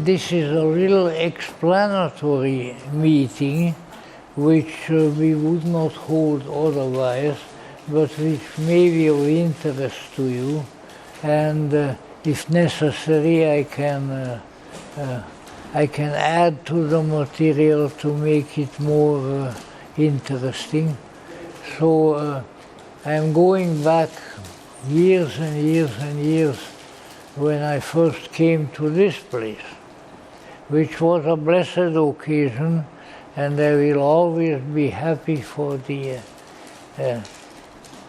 this is a little explanatory meeting which we would not hold otherwise, but which may be of interest to you, and if necessary I can add to the material to make it more interesting. So I'm going back years and years and years when I first came to this place, which was a blessed occasion, and I will always be happy for the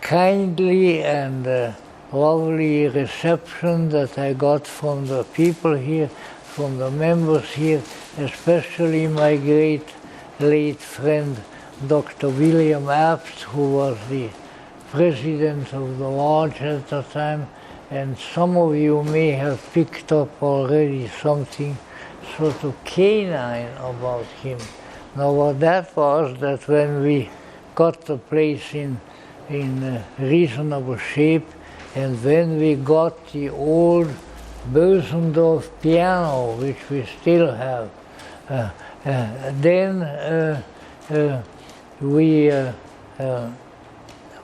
kindly and lovely reception that I got from the people here, from the members here, especially my great late friend Dr. William Apst, who was the president of the lodge at the time, and some of you may have picked up already something sort of canine about him. Now what that was, that when we got the place in reasonable shape, and when we got the old Bösendorf piano, which we still have, then we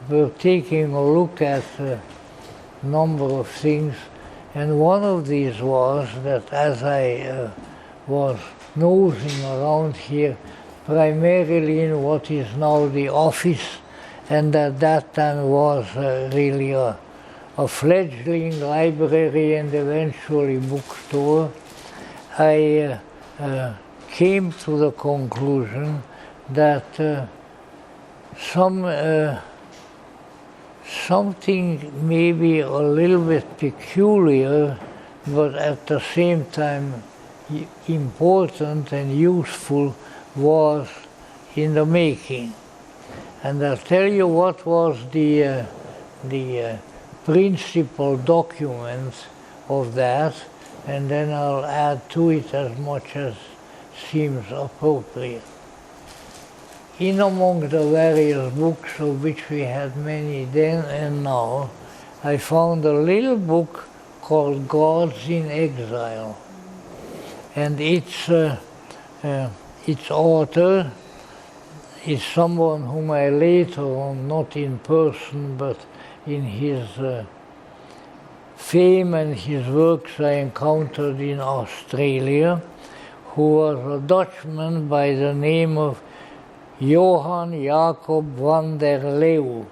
were taking a look at a number of things, and one of these was that as I was nosing around here, primarily in what is now the office, and at that time was really a fledgling library and eventually bookstore, I came to the conclusion that something maybe a little bit peculiar, but at the same time important and useful, was in the making. And I'll tell you what was the principal document of that, and then I'll add to it as much as seems appropriate. In among the various books, of which we had many then and now, I found a little book called Gods in Exile. And its author is someone whom I later on, not in person, but in his fame and his works I encountered in Australia, who was a Dutchman by the name of Johan Yakob de Leu.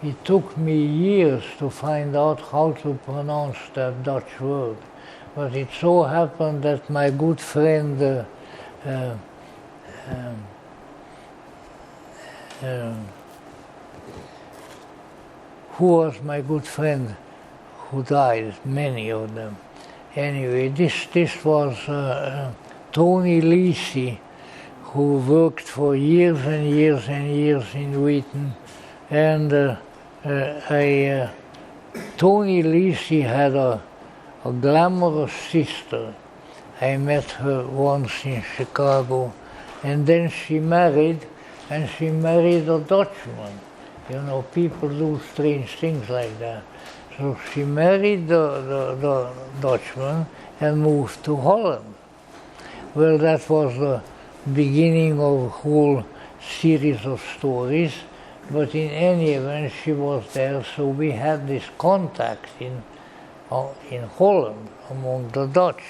It took me years to find out how to pronounce that Dutch word, but it so happened that my good friend who was my good friend who died, many of them. Anyway, this was Tony Lisi, who worked for years and years and years in Wheaton, and Tony Lisi had a glamorous sister. I met her once in Chicago, and then she married, and she married a Dutchman. You know, people do strange things like that. So she married the Dutchman and moved to Holland. Well, that was the beginning of a whole series of stories, but in any event, she was there, so we had this contact in Holland among the Dutch.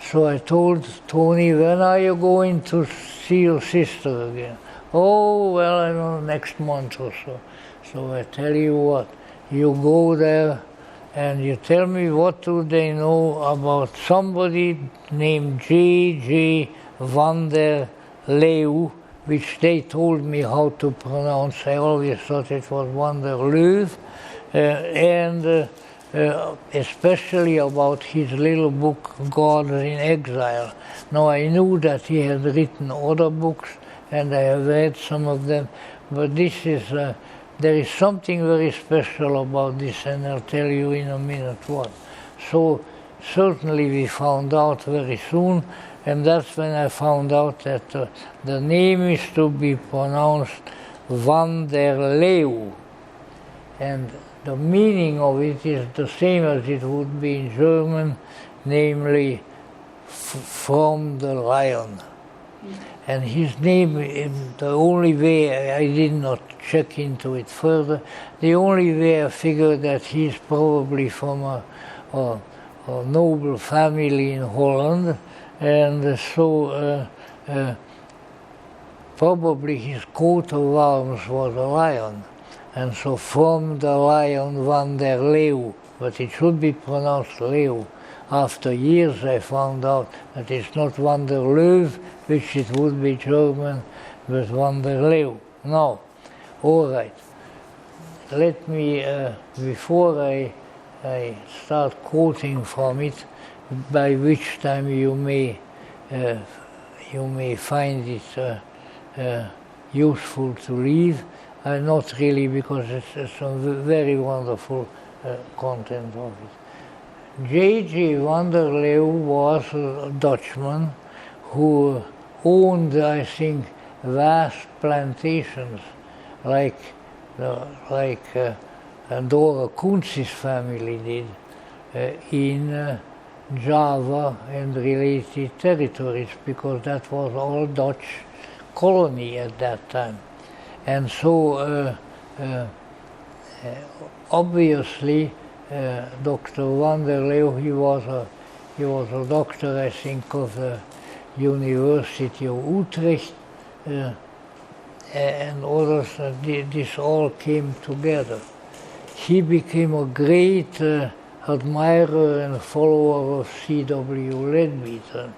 So I told Tony, when are you going to see your sister again? Oh, well, I don't know, next month or so. So I tell you what, you go there and you tell me what do they know about somebody named J.J. van der Leu, which they told me how to pronounce. I always thought it was van der Leu, and especially about his little book, Gods in Exile. Now, I knew that he had written other books, and I have read some of them, but this is, there is something very special about this, and I'll tell you in a minute what. So, certainly we found out very soon, and that's when I found out that the name is to be pronounced van der Leu, and the meaning of it is the same as it would be in German, namely from the lion. And his name, the only way, I did not check into it further, the only way I figured that he's probably from a noble family in Holland, and so probably his coat of arms was a lion. And so from the lion van der Leu, but it should be pronounced Leu. After years I found out that it's not van der Leu, which it would be German, but van der Leu. Now, all right. Let me, before I start quoting from it, by which time you may find it useful to read. Not really, because it's some very wonderful content of it. J.J. van der Leu was a Dutchman who owned, I think, vast plantations, like Dora Kunz's family did, in Java and related territories, because that was all Dutch colony at that time. And so, obviously, Dr. van der Leu, he was a doctor, I think, of the University of Utrecht, and others. This all came together. He became a great admirer and follower of C.W. Leadbeater,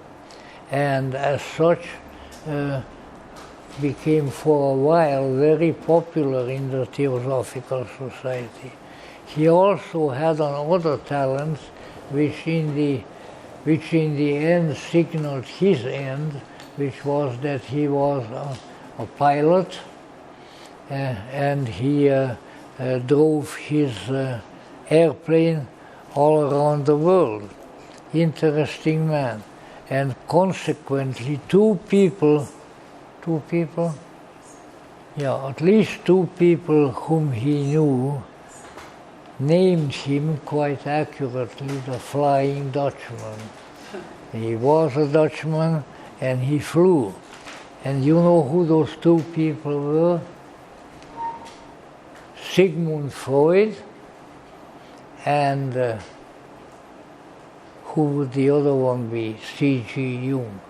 and as such, became for a while very popular in the Theosophical Society. He also had other talents which in the end signaled his end, which was that he was a pilot, and he drove his airplane all around the world. Interesting man. And consequently, at least two people whom he knew named him quite accurately the Flying Dutchman. He was a Dutchman and he flew. And you know who those two people were? Sigmund Freud and who would the other one be? C.G. Jung.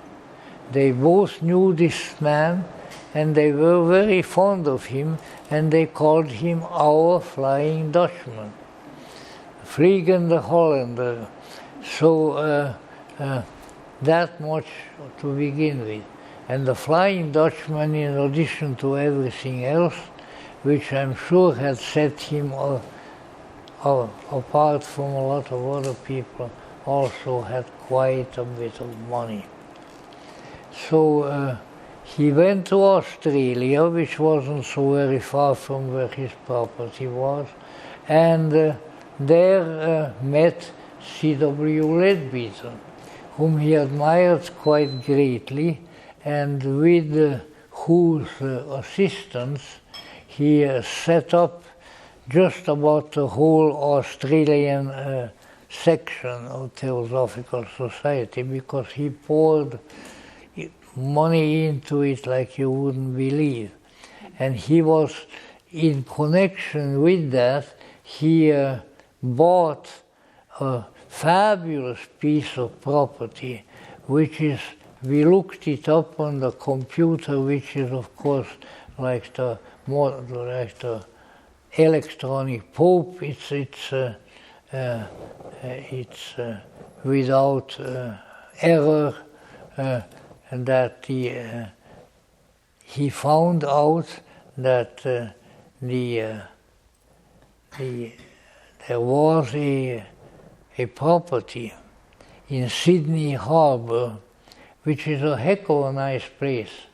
They both knew this man, and they were very fond of him, and they called him our Flying Dutchman, Vliegende Hollander. So that much to begin with. And the Flying Dutchman, in addition to everything else, which I'm sure had set him apart from a lot of other people, also had quite a bit of money. So he went to Australia, which wasn't so very far from where his property was, and there met C.W. Leadbeater, whom he admired quite greatly, and with whose assistance he set up just about the whole Australian section of Theosophical Society, because he poured money into it like you wouldn't believe. And he was, in connection with that, he bought a fabulous piece of property, which is, we looked it up on the computer, which is of course like the electronic Pope. It's without error. And that he found out that there was a property in Sydney Harbour, which is a heck of a nice place.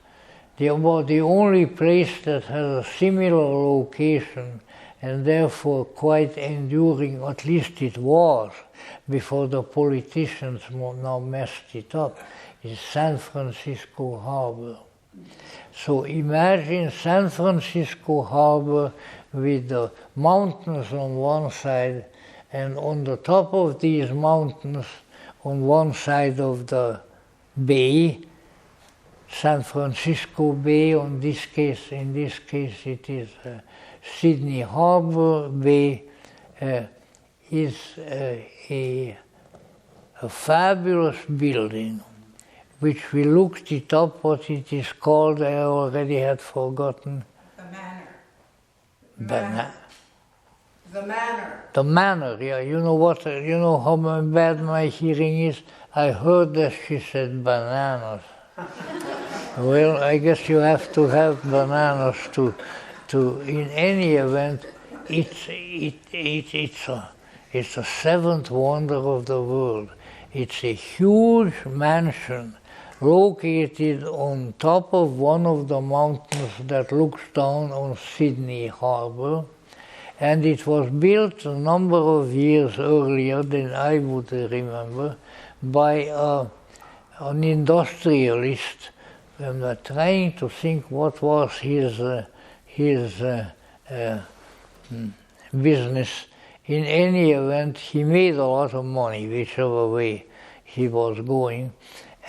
About the only place that has a similar location and therefore quite enduring, at least it was, before the politicians now messed it up, is San Francisco Harbor. So imagine San Francisco Harbor with the mountains on one side, and on the top of these mountains, on one side of the bay, San Francisco Bay. In this case it is Sydney Harbor Bay. Is a fabulous building, which we looked it up, what it is called, I already had forgotten. The manor. The manor. The manor, yeah. You know what? You know how bad my hearing is? I heard that she said bananas. Well, I guess you have to have bananas to in any event, it's a seventh wonder of the world. It's a huge mansion located on top of one of the mountains that looks down on Sydney Harbor. And it was built a number of years earlier than I would remember by an industrialist. I'm trying to think what was his business. In any event, he made a lot of money, whichever way he was going,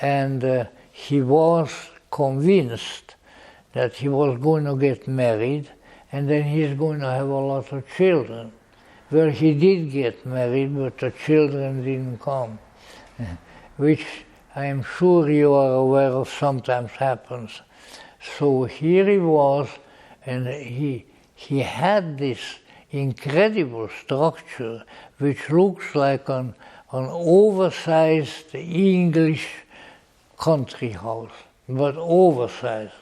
and he was convinced that he was going to get married, and then he's going to have a lot of children. Well, he did get married, but the children didn't come, which I am sure you are aware of sometimes happens. So here he was, and he had this incredible structure which looks like an oversized English country house, but oversized,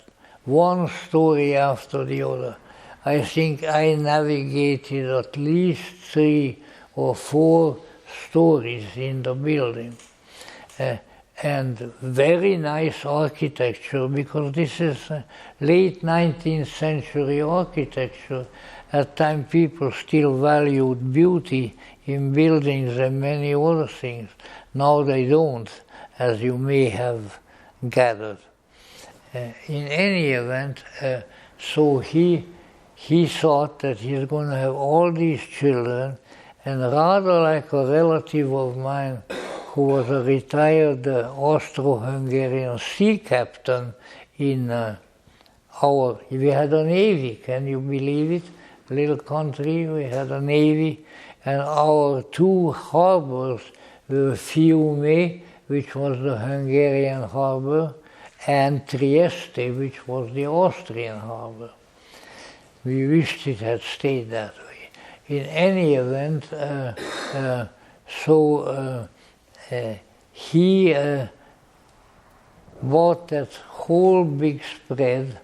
one story after the other. I think I navigated at least 3 or 4 stories in the building. And very nice architecture, because this is late 19th century architecture. At time people still valued beauty in buildings and many other things. Now they don't, as you may have gathered. In any event, so he thought that he's going to have all these children, and rather like a relative of mine who was a retired Austro-Hungarian sea captain in we had a navy, can you believe it? Little country, we had a navy, and our 2 harbors were Fiume, which was the Hungarian harbor, and Trieste, which was the Austrian harbor. We wished it had stayed that way. In any event, he bought that whole big spread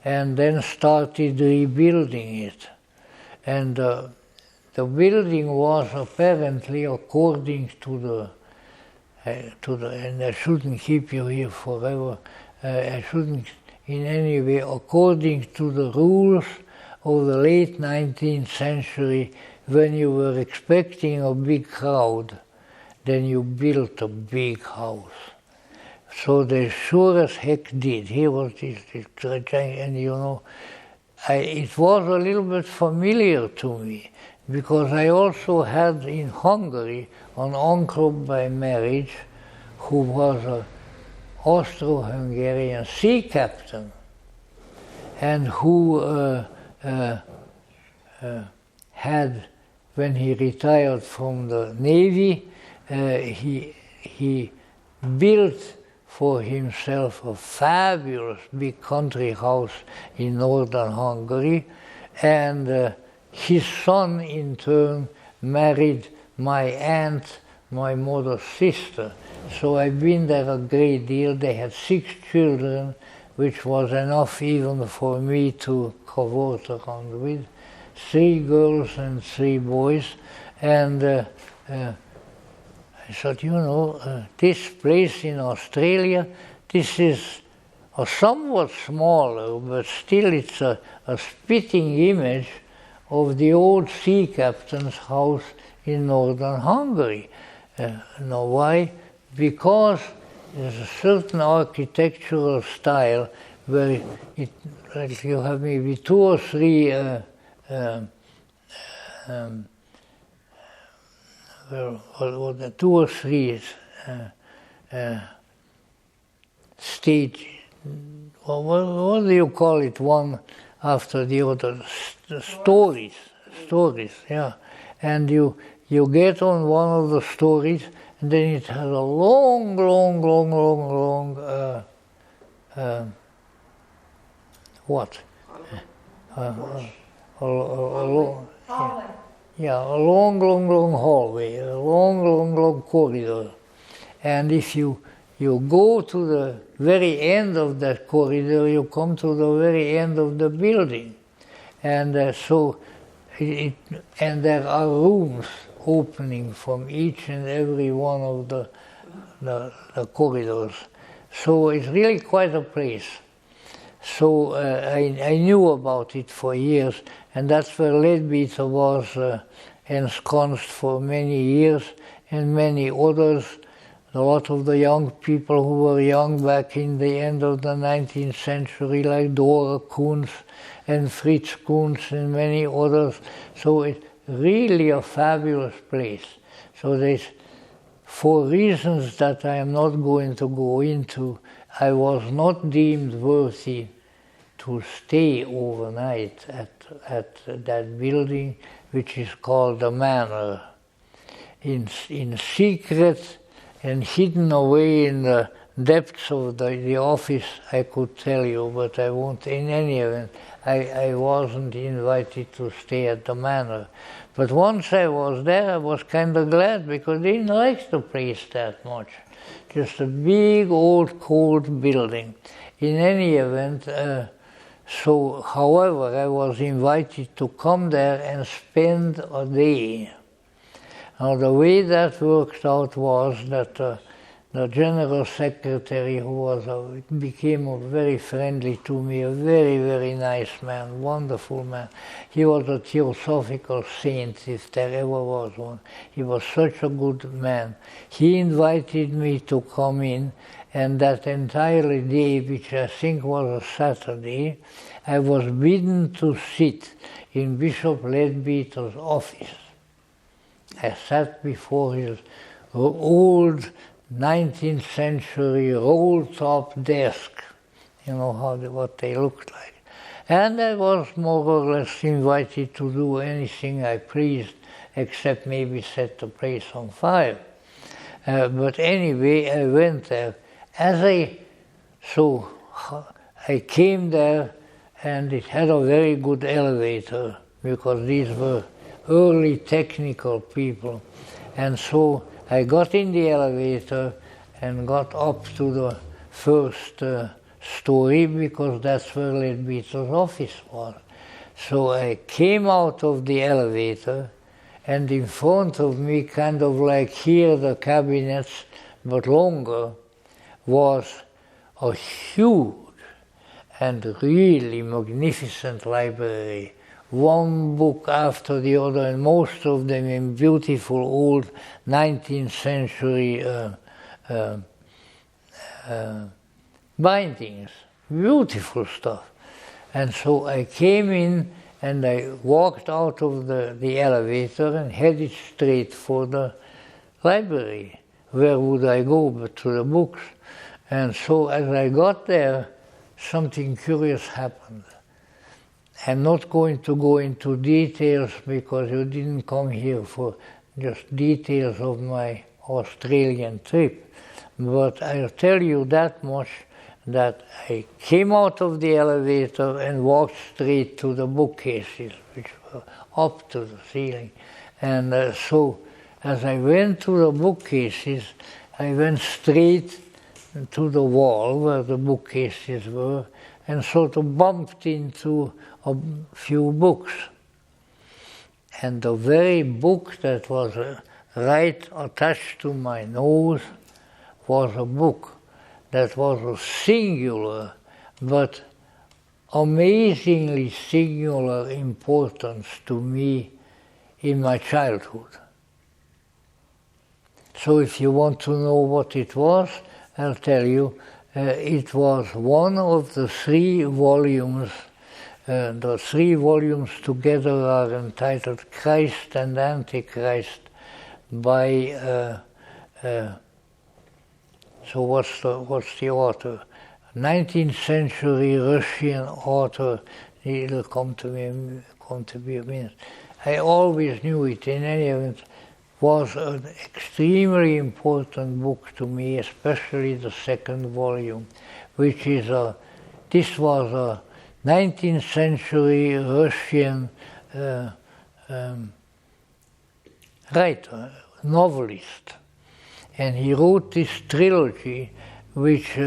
and then started rebuilding it. And the building was apparently, according to the, and I shouldn't keep you here forever, I shouldn't in any way, according to the rules of the late 19th century, when you were expecting a big crowd, then you built a big house. So they sure as heck did. He was this and you know, it was a little bit familiar to me, because I also had in Hungary an uncle by marriage who was an Austro-Hungarian sea captain, and who had, when he retired from the Navy, he built for himself a fabulous big country house in northern Hungary, and his son in turn married my aunt, my mother's sister. So I've been there a great deal. They had 6 children, which was enough even for me to cavort around with. 3 girls and 3 boys, and I thought, you know, this place in Australia, this is a somewhat smaller, but still it's a spitting image of the old sea captain's house in northern Hungary. Now why? Because there's a certain architectural style where like you have maybe 2 or 3 2 or 3 stage. What do you call it? One after the other. Stories. Yeah. And you get on one of the stories, and then it has a long, what? A long hallway, a long corridor. And if you go to the very end of that corridor, you come to the very end of the building. And and there are rooms opening from each and every one of the corridors. So it's really quite a place. So I knew about it for years, and that's where Leadbeater was ensconced for many years, and many others. A lot of the young people who were young back in the end of the 19th century, like Dora Kunz and Fritz Kunz and many others. So it's really a fabulous place. So there's, for reasons that I am not going to go into, I was not deemed worthy to stay overnight at that building, which is called the manor. In secret and hidden away in the depths of the office, I could tell you, but I won't. In any event, I wasn't invited to stay at the manor. But once I was there, I was kind of glad, because I didn't like the place that much. Just a big, old, cold building. In any event, however, I was invited to come there and spend a day. Now, the way that worked out was that the general secretary, who became very friendly to me, a very, very nice man, wonderful man. He was a theosophical saint, if there ever was one. He was such a good man. He invited me to come in, and that entire day, which I think was a Saturday, I was bidden to sit in Bishop Leadbeater's office. I sat before his old 19th century roll-top desk, you know what they looked like. And I was more or less invited to do anything I pleased, except maybe set the place on fire. But anyway, I went there. I came there, and it had a very good elevator, because these were early technical people. And so I got in the elevator and got up to the first story, because that's where Leadbeater's office was. So I came out of the elevator, and in front of me, kind of like here, the cabinets, but longer, was a huge and really magnificent library. One book after the other, and most of them in beautiful old 19th century bindings. Beautiful stuff. And so I came in, and I walked out of the elevator and headed straight for the library. Where would I go but to the books? And so as I got there, something curious happened. I'm not going to go into details, because you didn't come here for just details of my Australian trip. But I'll tell you that much, that I came out of the elevator and walked straight to the bookcases, which were up to the ceiling. And so as I went to the bookcases, I went straight to the wall where the bookcases were, and sort of bumped into a few books. And the very book that was right attached to my nose was a book that was of singular, but amazingly singular importance to me in my childhood. So if you want to know what it was, I'll tell you. It was one of the 3 volumes. The 3 volumes together are entitled Christ and Antichrist by So what's the author? 19th century Russian author. It'll come to me a minute. I always knew it. In any event, was an extremely important book to me, especially the second volume, which is this was a 19th century Russian writer, novelist, and he wrote this trilogy which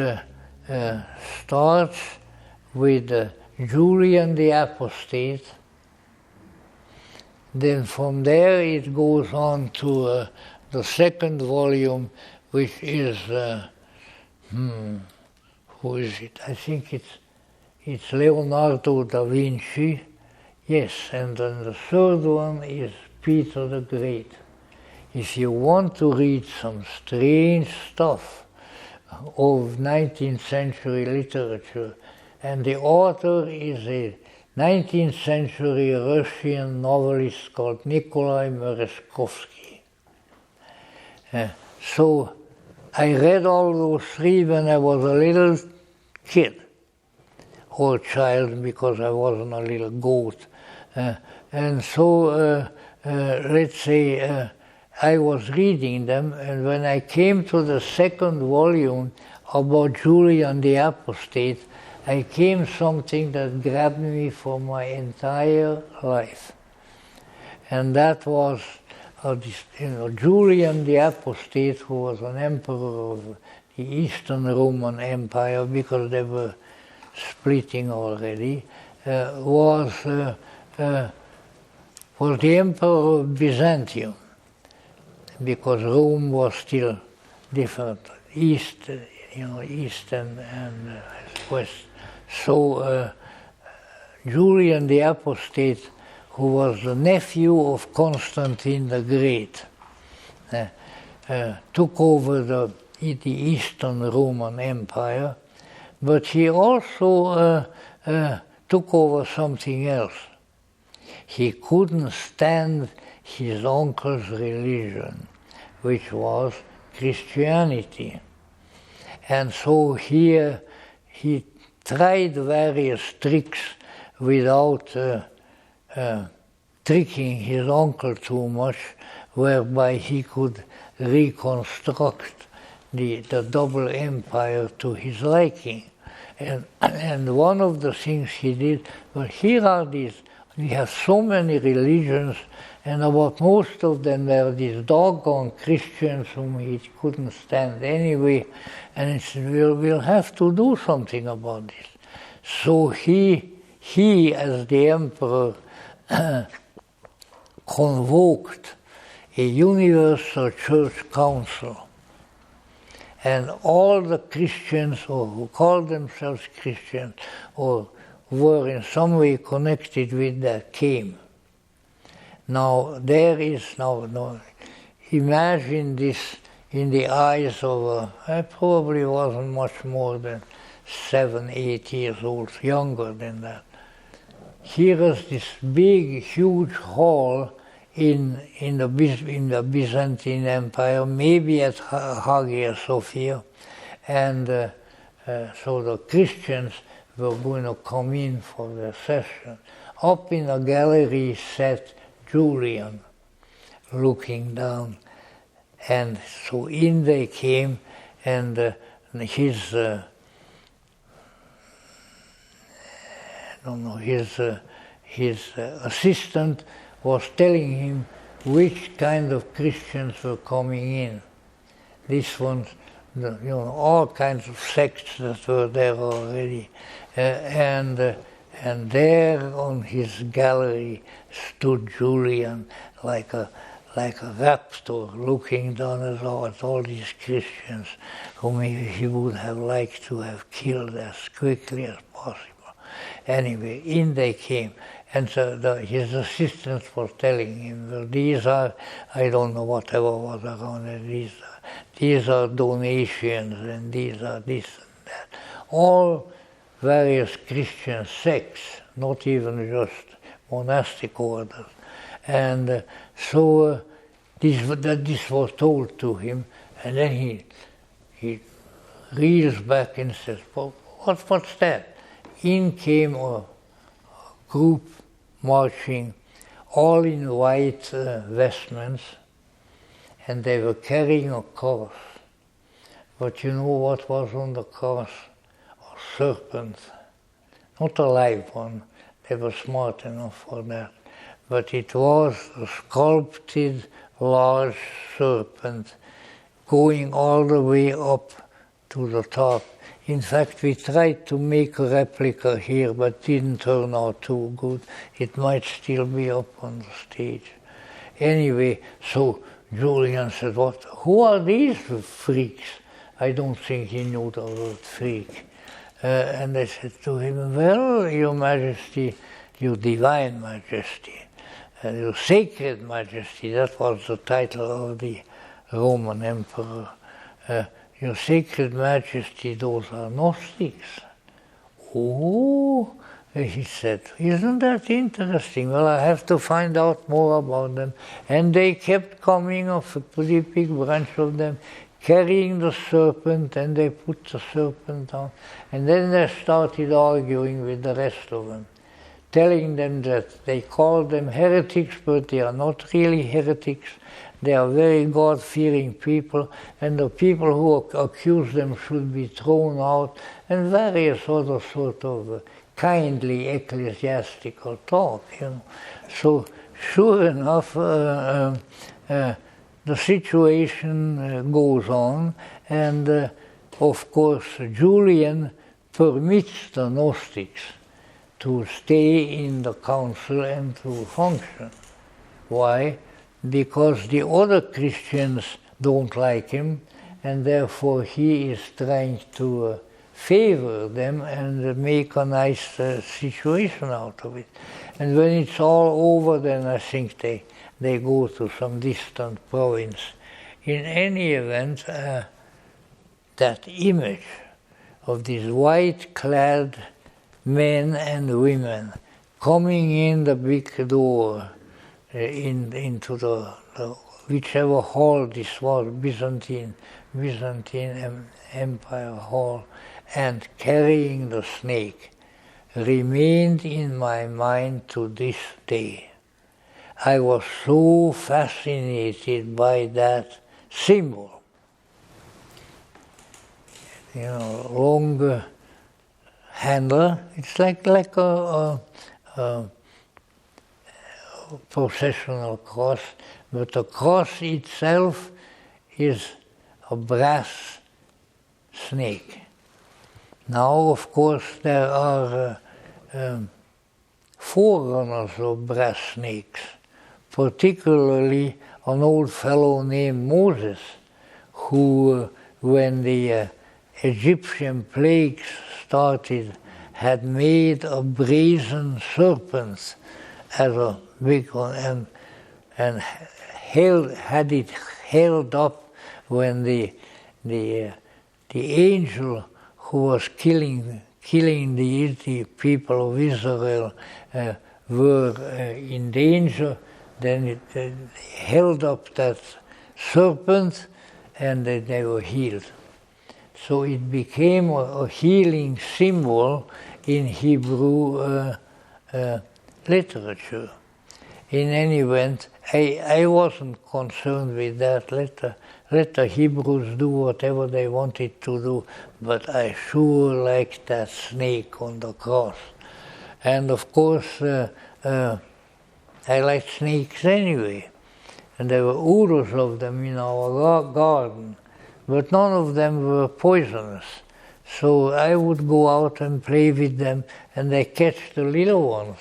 starts with Julian the apostate. Then from there it goes on to the second volume, which is who is it? I think it's Leonardo da Vinci. Yes, and then the third one is Peter the Great. If you want to read some strange stuff of 19th century literature, and the author is a 19th century Russian novelist called Nikolai Merezhkovsky. So I read all those three when I was a little kid, or child, because I wasn't a little goat. And so, let's say, I was reading them, and when I came to the second volume about Julian the apostate, I came something that grabbed me for my entire life. And that was Julian the apostate, who was an emperor of the Eastern Roman Empire, because they were splitting already, was the emperor of Byzantium, because Rome was still different, east and west. So Julian the apostate, who was the nephew of Constantine the Great, took over the Eastern Roman Empire, but he also took over something else. He couldn't stand his uncle's religion, which was Christianity. And so he tried various tricks without tricking his uncle too much, whereby he could reconstruct the double empire to his liking. And one of the things he did, well, here are these, we have so many religions, and about most of them were these doggone Christians whom he couldn't stand anyway, and he said, we'll have to do something about this. So he as the emperor, convoked a universal church council, and all the Christians, or who called themselves Christians, or were in some way connected with that, came. Now there is imagine this in the eyes of I probably wasn't much more than 7, 8 years old, younger than that. Here is this big, huge hall in the Byzantine Empire, maybe at Hagia Sophia, and so the Christians were going to come in for the session. Up in a gallery sat Julian, looking down, and so in they came, and his assistant was telling him which kind of Christians were coming in. This ones, all kinds of sects that were there already, and there on his gallery stood Julian like a raptor, looking down at all these Christians whom he would have liked to have killed as quickly as possible. Anyway, in they came, and so his assistant was telling him, well, these are, I don't know whatever was around it, these are donations, and these are this and that. All various Christian sects, not even just monastic orders. And so this was told to him, and then he reels back and says, what's that? In came a group marching, all in white vestments, and they were carrying a cross. But you know what was on the cross? A serpent. Not a live one. They were smart enough for that. But it was a sculpted large serpent going all the way up to the top. In fact, we tried to make a replica here, but didn't turn out too good. It might still be up on the stage. Anyway, so Julian said, who are these freaks? I don't think he knew the word freak. And I said to him, well, Your Majesty, Your Divine Majesty, Your Sacred Majesty, that was the title of the Roman Emperor. Your Sacred Majesty, those are Gnostics. Oh, he said, isn't that interesting? Well, I have to find out more about them. And they kept coming, of a pretty big bunch of them, carrying the serpent, and they put the serpent down. And then they started arguing with the rest of them, telling them that they called them heretics, but they are not really heretics. They are very God-fearing people, and the people who accuse them should be thrown out, and various other sort of kindly ecclesiastical talk, you know. So, sure enough, the situation goes on, and of course Julian permits the Gnostics to stay in the council and to function. Why? Because the other Christians don't like him, and therefore he is trying to favor them and make a nice situation out of it. And when it's all over, then I think they go to some distant province. In any event, that image of these white-clad men and women coming in the big door into the whichever hall this was, Byzantine Empire Hall, and carrying the snake, remained in my mind to this day. I was so fascinated by that symbol. You know, long handle. It's like a processional cross, but the cross itself is a brass snake. Now, of course, there are forerunners of brass snakes, particularly an old fellow named Moses, who, when the Egyptian plagues started, had made a brazen serpent as a big one, and had it held up when the angel who was killing the people of Israel were in danger. Then it held up that serpent, and they were healed. So it became a healing symbol in Hebrew literature. In any event, I wasn't concerned with that. Let the Hebrews do whatever they wanted to do, but I sure liked that snake on the cross. And of course, I liked snakes anyway. And there were oodles of them in our garden, but none of them were poisonous. So I would go out and play with them, and I catch the little ones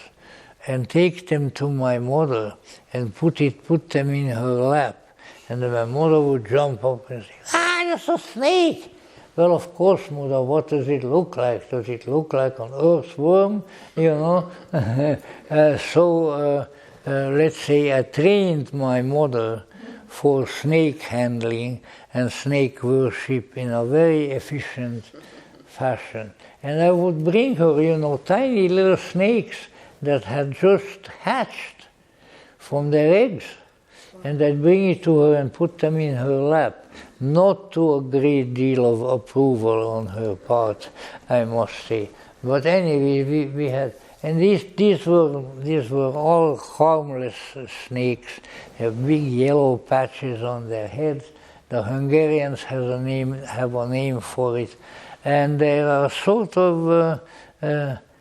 and take them to my mother and put them in her lap. And then my mother would jump up and say, that's a snake! Well, of course, Mother, what does it look like? Does it look like an earthworm? You know? Let's say I trained my mother for snake handling and snake worship in a very efficient fashion. And I would bring her, tiny little snakes that had just hatched from their eggs. And I'd bring it to her and put them in her lap. not to a great deal of approval on her part, I must say. But anyway, we had, and these were all harmless snakes, have big yellow patches on their heads. The Hungarians have a name for it, and they are sort of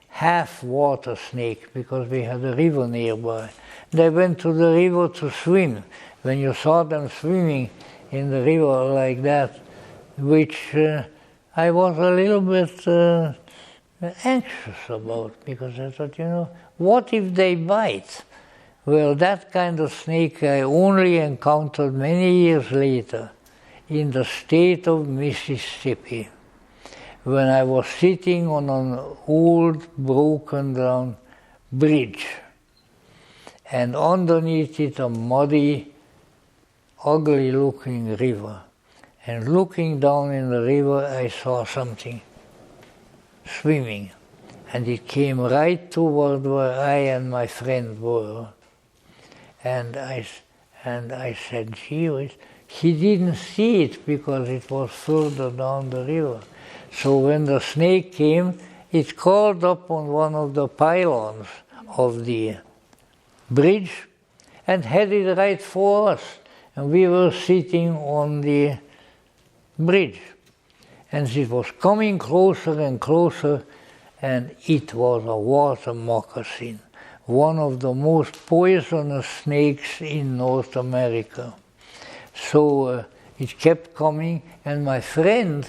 half water snake because we had a river nearby. They went to the river to swim. When you saw them swimming in the river like that, which I was a little bit anxious about, because I thought, what if they bite? Well, that kind of snake I only encountered many years later in the state of Mississippi, when I was sitting on an old broken down bridge, and underneath it a muddy, ugly looking river. And looking down in the river, I saw something swimming, and it came right toward where I and my friend were. And I said, gee whiz. He didn't see it because it was further down the river. So when the snake came, it crawled up on one of the pylons of the bridge and headed right for us. And we were sitting on the bridge. And it was coming closer and closer, and it was a water moccasin, one of the most poisonous snakes in North America. So it kept coming, and my friend,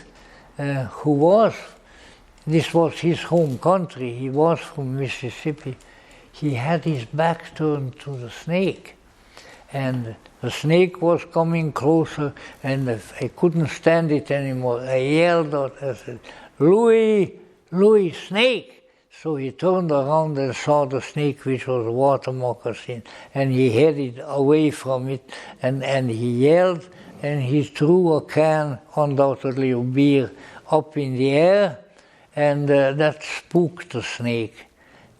this was his home country, he was from Mississippi, he had his back turned to the snake. And the snake was coming closer, and I couldn't stand it anymore. I yelled out, I said, Louis, snake! So he turned around and saw the snake, which was a water moccasin, and he headed away from it, and he yelled, and he threw a can, undoubtedly of beer, up in the air, and that spooked the snake.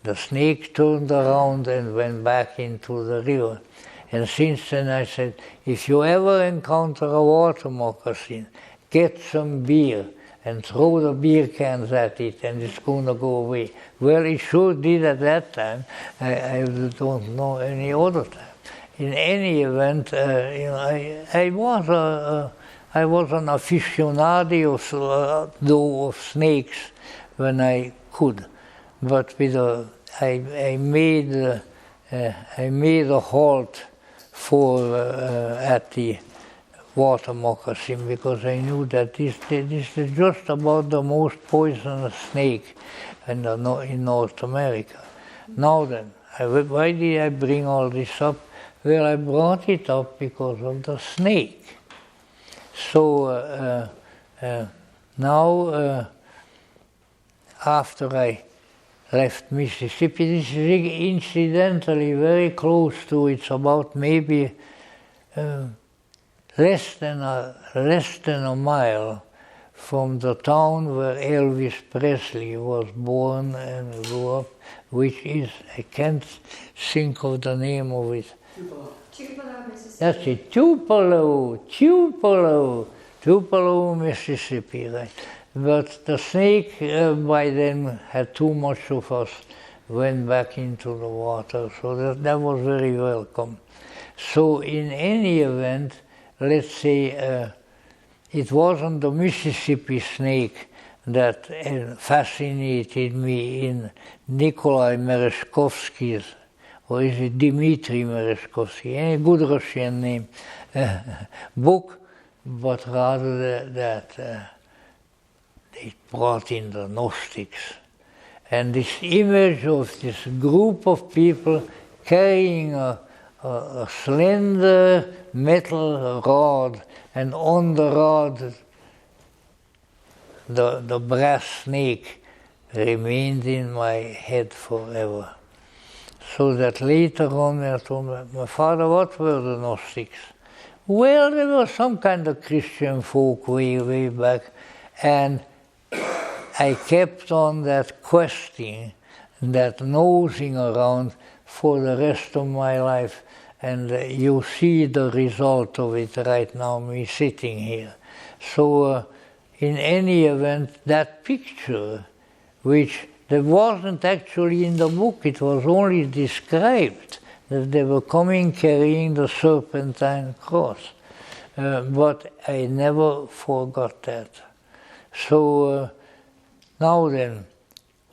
The snake turned around and went back into the river. And since then I said, if you ever encounter a water moccasin, get some beer and throw the beer cans at it, and it's going to go away. Well, it sure did at that time. I don't know any other time. In any event, I was an aficionado of snakes when I could, but I made a halt at the water moccasin, because I knew that this is just about the most poisonous snake in North America. Now then, why did I bring all this up? Well, I brought it up because of the snake. So now, after I left Mississippi, this is incidentally very close to, it's about maybe less than a mile from the town where Elvis Presley was born and grew up, which is, I can't think of the name of it. Tupelo, Mississippi. That's it, Tupelo, Mississippi, right. But the snake by then had too much of us, went back into the water, so that was very welcome. So in any event, let's say it wasn't the Mississippi snake that fascinated me in Nikolai Merezhkovsky's, or is it Dmitry Merezhkovsky, any good Russian name, book, but rather that they brought in the Gnostics. And this image of this group of people carrying a slender metal rod, and on the rod the brass snake remained in my head forever. So that later on I told my father, what were the Gnostics? Well, they were some kind of Christian folk way back, and I kept on that questing, that nosing around for the rest of my life, and you see the result of it right now, me sitting here. So in any event, that picture, which there wasn't actually in the book, it was only described that they were coming carrying the serpentine cross. But I never forgot that. So now then,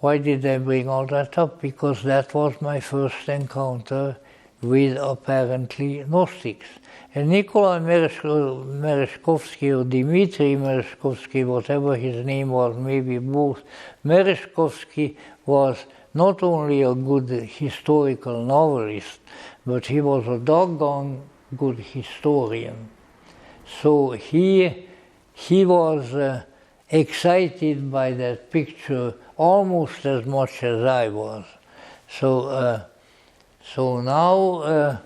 why did I bring all that up? Because that was my first encounter with apparently Gnostics. And Nikolai Merezhkovsky or Dmitry Merezhkovsky, whatever his name was, maybe both, Merezhkovsky was not only a good historical novelist, but he was a doggone good historian. So he was excited by that picture almost as much as I was. So now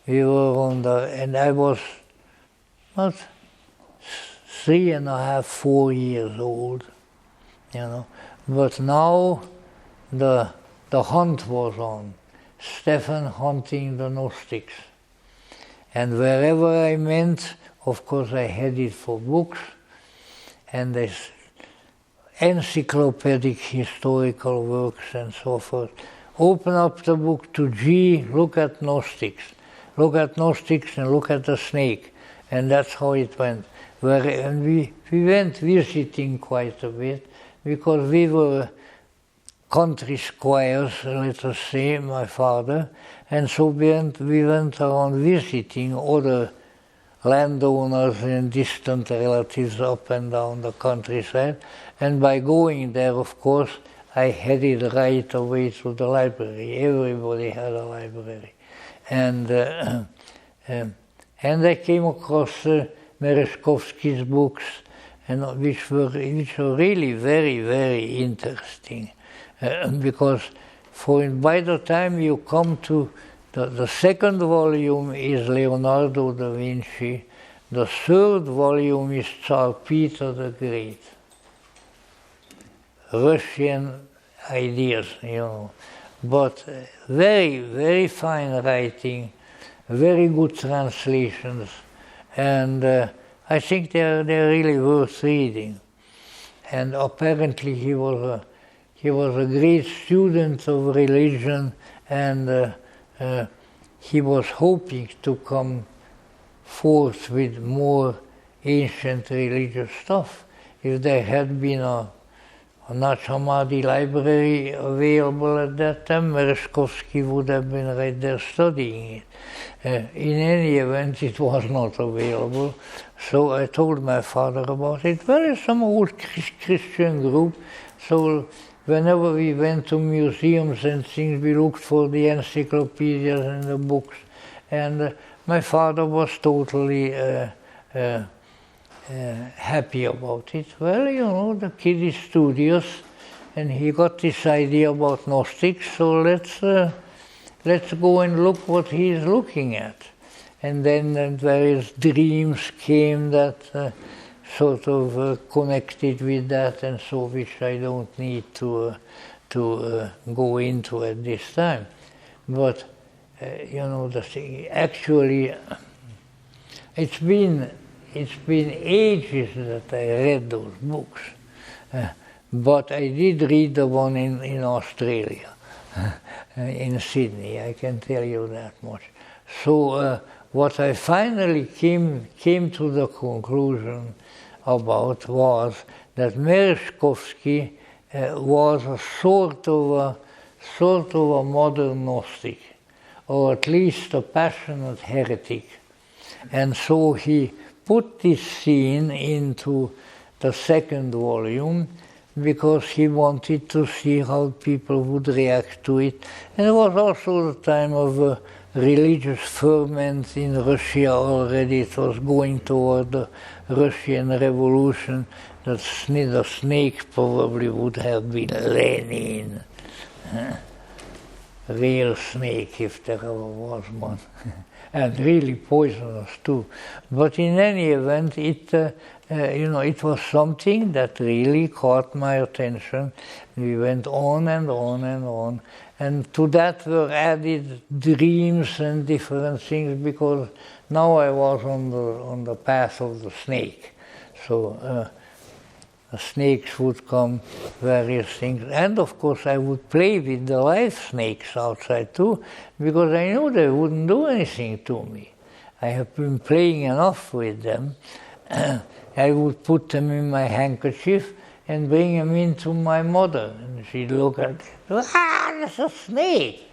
we were on and I was not 3.5, 4 years old, you know. But now the hunt was on. Stephan hunting the Gnostics. And wherever I went, of course I headed for books, and this encyclopedic historical works and so forth. Open up the book to G, look at Gnostics. Look at Gnostics and look at the snake. And that's how it went. And we went visiting quite a bit, because we were country squires, let us say, my father, and so we went around visiting other landowners and distant relatives up and down the countryside. And by going there, of course, I headed right away to the library. Everybody had a library. And I came across Merezhkovsky's books, and which were really very, very interesting. Because by the time you come to the second volume is Leonardo da Vinci, the third volume is Tsar Peter the Great. Russian ideas, you know, but very, very fine writing, very good translations, and I think they're really worth reading. And apparently he was a great student of religion, and he was hoping to come forth with more ancient religious stuff. If there had been a Nag Hammadi library available at that time, Merezhkovsky would have been right there studying it. In any event, it was not available, so I told my father about it. Well, it's some old Christian group, so whenever we went to museums and things, we looked for the encyclopedias and the books. And my father was totally happy about it. Well, you know, the kid is studious, and he got this idea about Gnostics, so let's go and look what he is looking at. And then various dreams came that sort of connected with that, and so which I don't need to go into at this time. But you know, the thing actually, it's been ages that I read those books, but I did read the one in Australia, in Sydney. I can tell you that much. So what I finally came to the conclusion about was that Merezhkovsky was a sort of a modern Gnostic, or at least a passionate heretic, and so he put this scene into the second volume because he wanted to see how people would react to it. And it was also the time of religious ferment in Russia already. It was going toward the Russian Revolution. The snake probably would have been Lenin. Real snake, if there ever was one. And really poisonous too. But in any event, it was something that really caught my attention. We went on and on and on. And to that were added dreams and different things, because now I was on the path of the snake. So the snakes would come, various things. And of course I would play with the live snakes outside too, because I knew they wouldn't do anything to me. I have been playing enough with them. I would put them in my handkerchief and bring them in to my mother. And she'd look at it, that's a snake.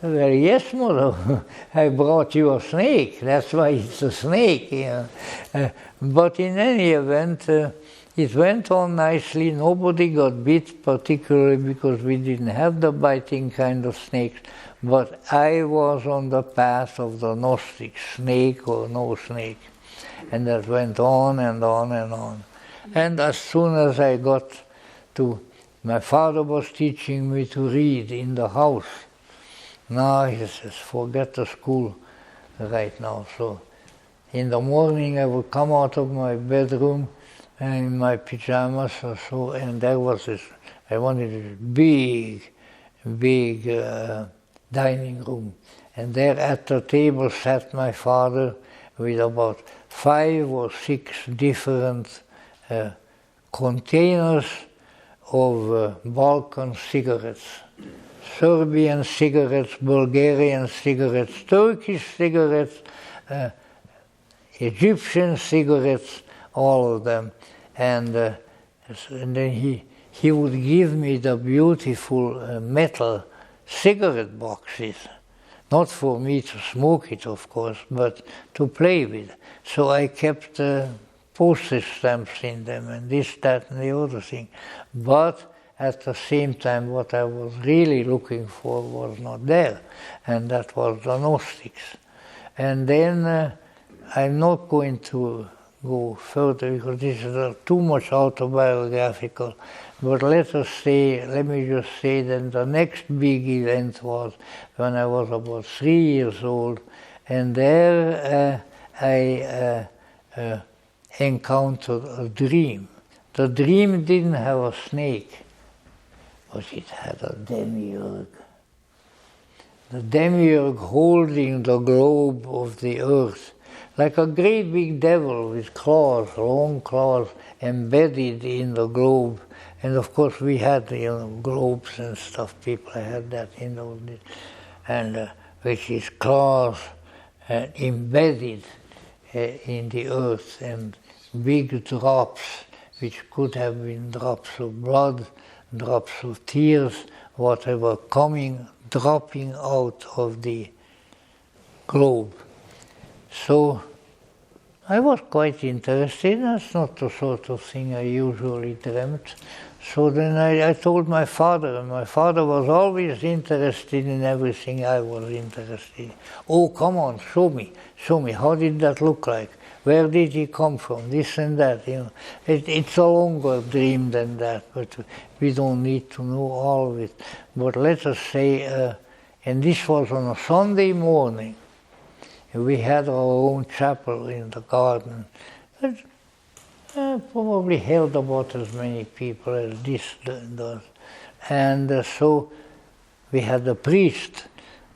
Well, yes, mother, I brought you a snake. That's why it's a snake. You know. But in any event, it went on nicely. Nobody got bit, particularly because we didn't have the biting kind of snakes. But I was on the path of the Gnostic, snake or no snake. And that went on and on and on. And as soon as I got to, my father was teaching me to read in the house. Now he says, forget the school right now. So in the morning I would come out of my bedroom and in my pajamas or so, and there was this, I wanted this big dining room. And there at the table sat my father with about 5 or 6 different containers of Balkan cigarettes. Serbian cigarettes, Bulgarian cigarettes, Turkish cigarettes, Egyptian cigarettes, all of them. And then he would give me the beautiful metal cigarette boxes, not for me to smoke it, of course, but to play with. So I kept postage stamps in them and this, that, and the other thing. But at the same time, what I was really looking for was not there, and that was the Gnostics. And then I'm not going to go further because this is too much autobiographical, but let me just say that the next big event was when I was about 3 years old, and there I encountered a dream. The dream didn't have a snake, but it had a demiurge. The demiurge holding the globe of the earth, like a great big devil with claws, long claws, embedded in the globe. And of course we had, globes and stuff, people had that in those days. And with his claws embedded in the earth, and big drops, which could have been drops of blood, drops of tears, whatever, dropping out of the globe. So I was quite interested. That's not the sort of thing I usually dreamt. So then I told my father, and my father was always interested in everything I was interested in. Oh, come on, show me, how did that look like? Where did he come from? This and that, It's a longer dream than that, but we don't need to know all of it. But let us say, and this was on a Sunday morning. We had our own chapel in the garden. It probably held about as many people as this does. And so we had a priest,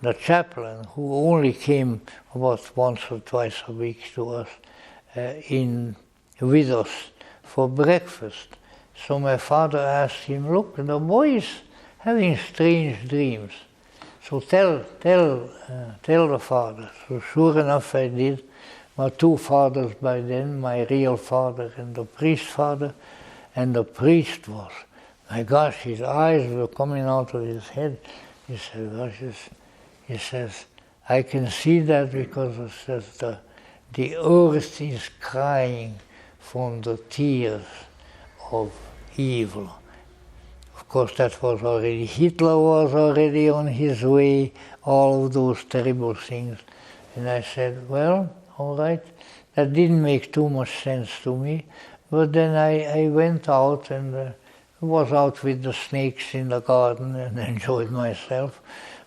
the chaplain, who only came about once or twice a week to us, with us for breakfast. So my father asked him, look, the boy is having strange dreams. So tell the father. So sure enough I did. My 2 fathers by then, my real father and the priest father. And the priest was, my gosh, his eyes were coming out of his head. He says, I can see that because it says the earth is crying from the tears of evil. Of course, that was already, Hitler was already on his way, all of those terrible things. And I said, well, all right, that didn't make too much sense to me. But then I went out and was out with the snakes in the garden and enjoyed myself.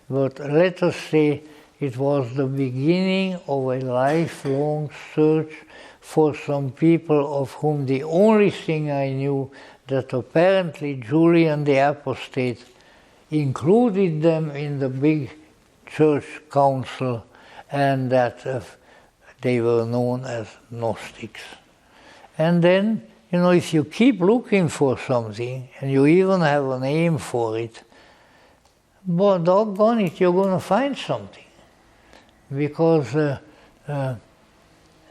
But let us say it was the beginning of a lifelong search for some people of whom the only thing I knew that apparently Julian the apostate included them in the big church council, and that they were known as Gnostics. And then, if you keep looking for something, and you even have an aim for it, but doggone it, you're going to find something. Because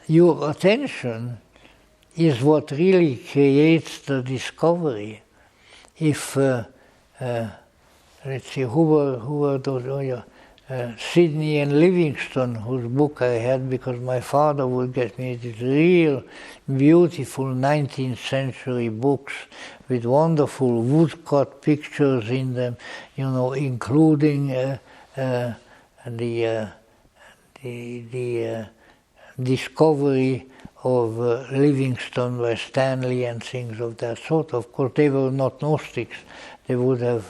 your attention is what really creates the discovery. If, let's see, who were those, Sidney and Livingston, whose book I had, because my father would get me these real beautiful 19th century books with wonderful woodcut pictures in them, including the discovery of Livingston by Stanley and things of that sort. Of course, they were not Gnostics. They would have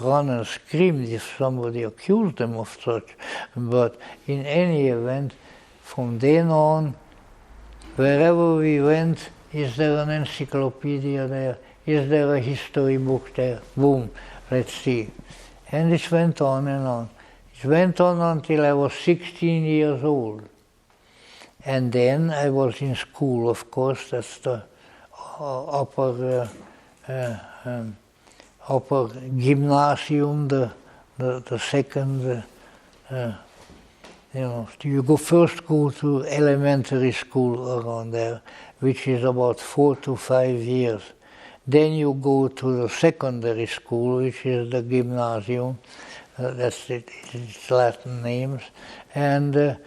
run and screamed if somebody accused them of such. But in any event, from then on, wherever we went, is there an encyclopedia there? Is there a history book there? Boom, let's see. And it went on and on. It went on until I was 16 years old. And then I was in school, of course. That's the upper gymnasium, the second. You first go to elementary school around there, which is about 4 to 5 years. Then you go to the secondary school, which is the gymnasium. That's its Latin names, and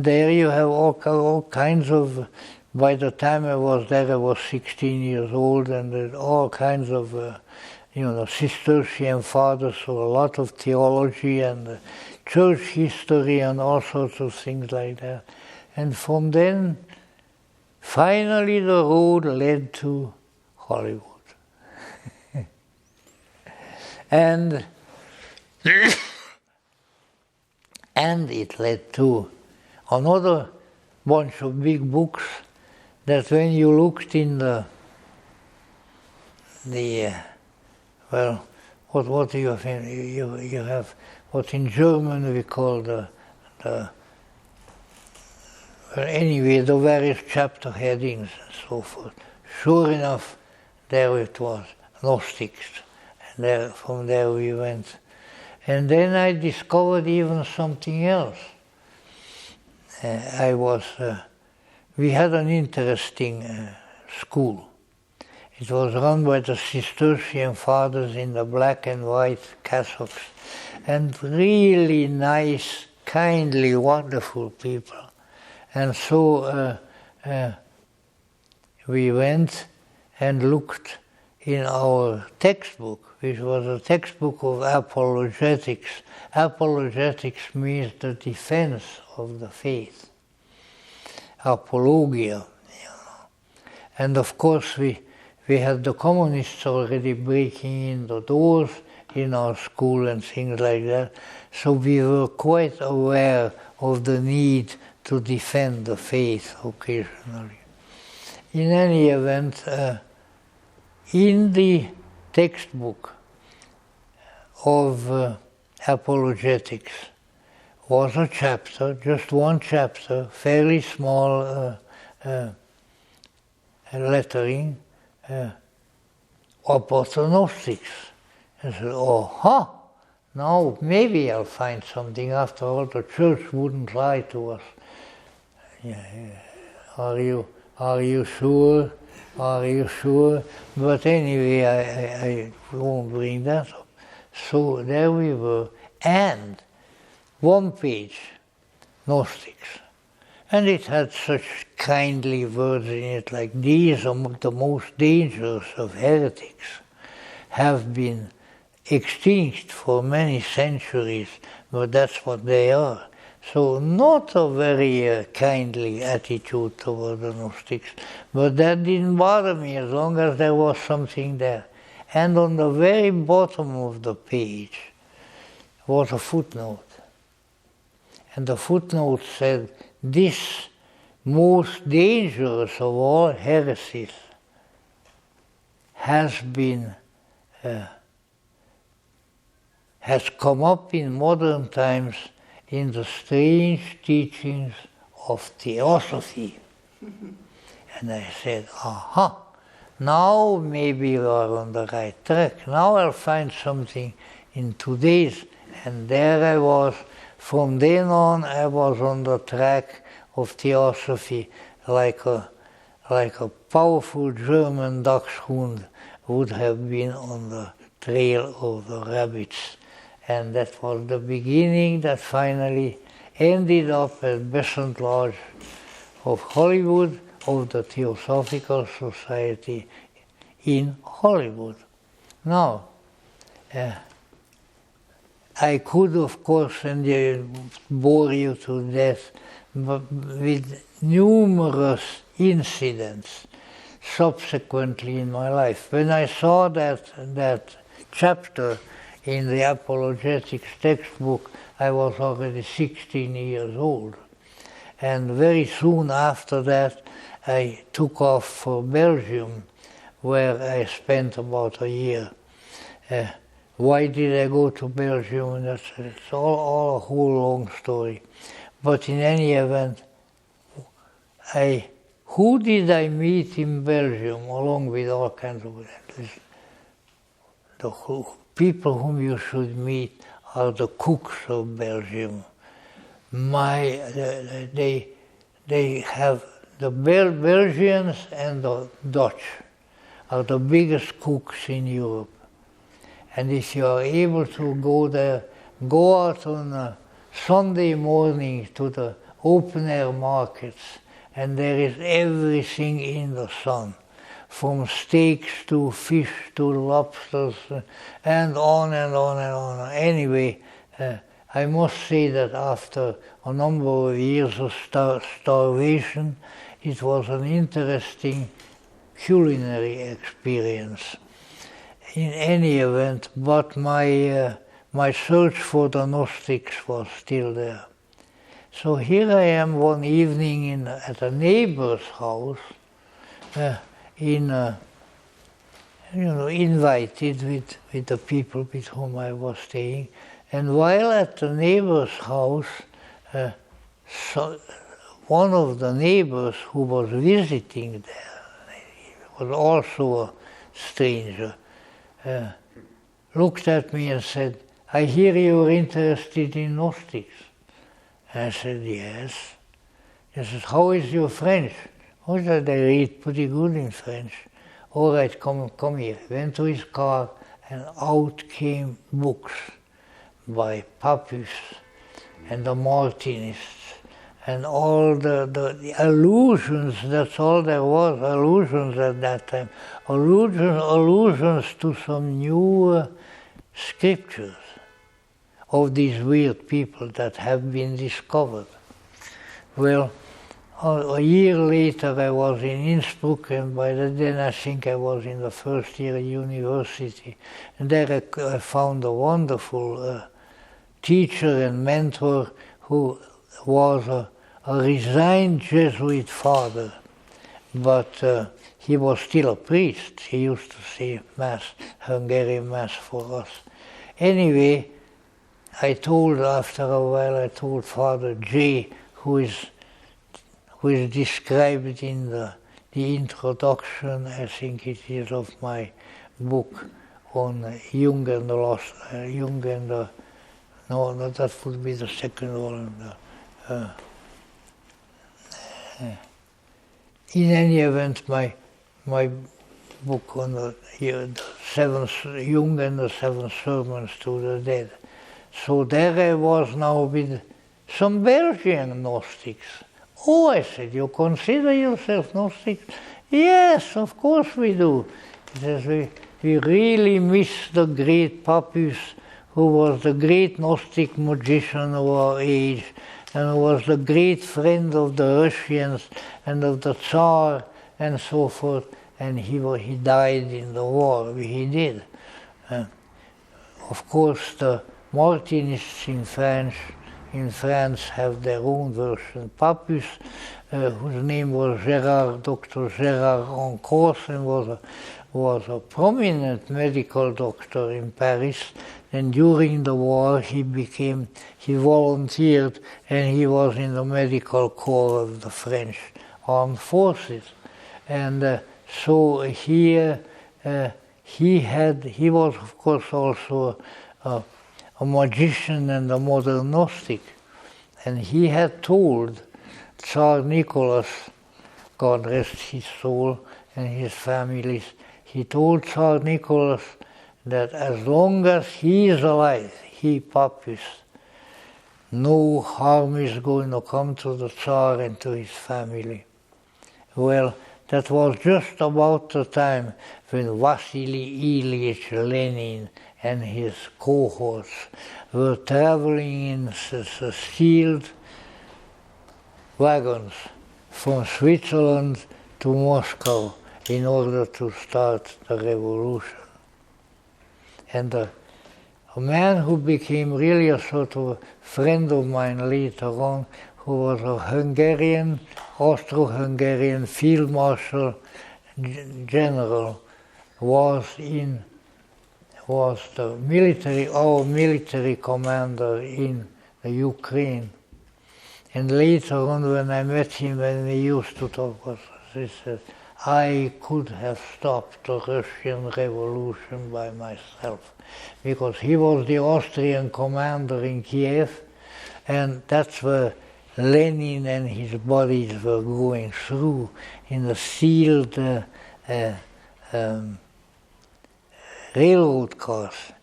there you have all kinds of. By the time I was there, I was 16 years old, and all kinds of, Cistercian fathers, so a lot of theology and church history and all sorts of things like that. And from then, finally, the road led to Hollywood, and it led to another bunch of big books that when you looked in what do you have? You have what in German we call the various chapter headings and so forth. Sure enough, there it was, Gnostics, and from there we went. And then I discovered even something else. We had an interesting school. It was run by the Cistercian fathers in the black and white cassocks, and really nice, kindly, wonderful people. And so we went and looked in our textbook, which was a textbook of apologetics. Apologetics means the defense of the faith. Apologia, And of course we had the communists already breaking in the doors in our school and things like that. So we were quite aware of the need to defend the faith occasionally. In any event, in the textbook of apologetics was a chapter, just one chapter, fairly small lettering, about the Gnostics. I said, now maybe I'll find something. After all, the church wouldn't lie to us. Are you sure? Are you sure? But anyway, I won't bring that up. So there we were, and one page, Gnostics. And it had such kindly words in it, like, these are the most dangerous of heretics, have been extinct for many centuries, but that's what they are. So not a very kindly attitude toward the Gnostics, but that didn't bother me as long as there was something there. And on the very bottom of the page was a footnote. And the footnote said, this most dangerous of all heresies has come up in modern times in the strange teachings of theosophy. And I said, aha, now maybe we are on the right track. Now I'll find something in 2 days. And there I was. From then on, I was on the track of theosophy like a powerful German dachshund would have been on the trail of the rabbits. And that was the beginning that finally ended up at Besant Lodge of Hollywood, of the Theosophical Society in Hollywood. Now, I could, of course, and bore you to death, but with numerous incidents subsequently in my life. When I saw that chapter in the apologetics textbook, I was already 16 years old. And very soon after that, I took off for Belgium, where I spent about a year. Why did I go to Belgium? It's all a whole long story. But in any event, who did I meet in Belgium, along with all kinds of the people whom you should meet are the cooks of Belgium. They have the Belgians and the Dutch are the biggest cooks in Europe. And if you are able to go there, go out on a Sunday morning to the open air markets, and there is everything in the sun, from steaks to fish to lobsters, and on and on and on. Anyway, I must say that after a number of years of starvation, it was an interesting culinary experience. In any event, but my search for the Gnostics was still there. So here I am one evening at a neighbor's house, invited with the people with whom I was staying. And while at the neighbor's house, one of the neighbors who was visiting there, he was also a stranger, looked at me and said, "I hear you're interested in Gnostics." And I said, "Yes." He said, "How is your French?" "Oh, that I read pretty good in French." "All right, come here." Went to his car, and out came books by Papists and the Martinists, and all the allusions, that's all there was, allusions at that time, allusions to some new scriptures of these weird people that have been discovered. Well, a year later I was in Innsbruck, and by then I think I was in the first year at university. And there I found a wonderful teacher and mentor who was a resigned Jesuit father, but he was still a priest. He used to say Mass, Hungarian Mass for us. Anyway, after a while I told Father J, who is described in the introduction, I think it is, of my book on Jung and the Lost, Jung and the, no, that would be the second one. In any event, my book on the Jung and the Seven Sermons to the Dead. So there I was now with some Belgian Gnostics. "Oh," I said, "you consider yourself Gnostic?" "Yes, of course we do." He says, we really miss the great Papius, who was the great Gnostic magician of our age, and who was the great friend of the Russians and of the Tsar and so forth, and he died in the war. He did. Of course, the Martinists in France have their own version. Papius, whose name was Dr. Gérard Encausse, and was a prominent medical doctor in Paris. And during the war, he volunteered, and he was in the medical corps of the French armed forces. And so here he was of course also a magician and a modern Gnostic, and he had told Tsar Nicholas, God rest his soul and his families, he told Tsar Nicholas that as long as he is alive, he Papist, no harm is going to come to the Tsar and to his family. Well, that was just about the time when Vasily Ilyich Lenin and his cohorts were traveling in sealed wagons from Switzerland to Moscow in order to start the revolution. And a man who became really a sort of friend of mine later on, who was a Hungarian, Austro-Hungarian field marshal general, was our military commander in the Ukraine. And later on, when I met him, when we used to talk, he said, I could have stopped the Russian Revolution by myself, because he was the Austrian commander in Kiev, and that's where Lenin and his buddies were going through in the sealed railroad cars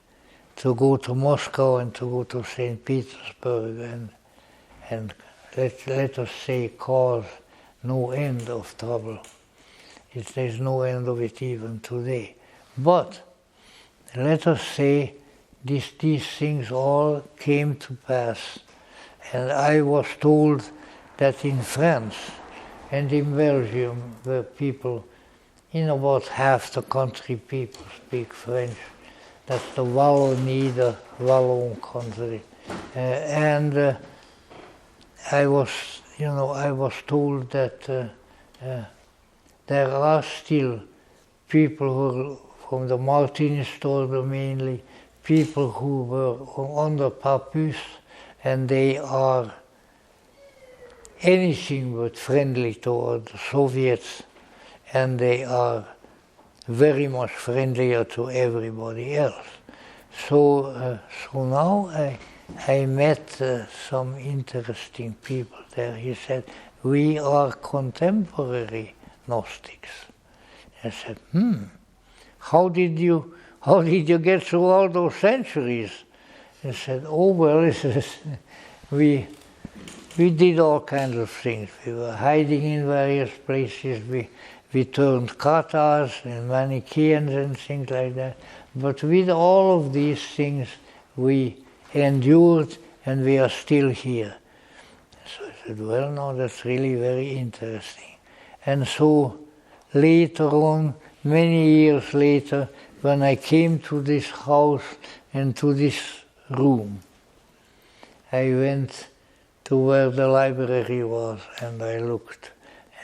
to go to Moscow and to go to St. Petersburg and let us say cause no end of trouble. There's no end of it even today. But let us say these things all came to pass. And I was told that in France and in Belgium, where people, in about half the country, people speak French. That's the Wallonie, the Wallon country. And I was told that there are still people who, from the Martinist order mainly, people who were under Papus, and they are anything but friendly toward the Soviets, and they are very much friendlier to everybody else. So now I met some interesting people there. He said, we are contemporary Gnostics. I said, how did you get through all those centuries? He said, oh well, we did all kinds of things. We were hiding in various places. We turned Cathars and Manichaeans and things like that. But with all of these things, we endured, and we are still here. So I said, well, no, that's really very interesting. And so later on, many years later, when I came to this house and to this room, I went to where the library was, and I looked,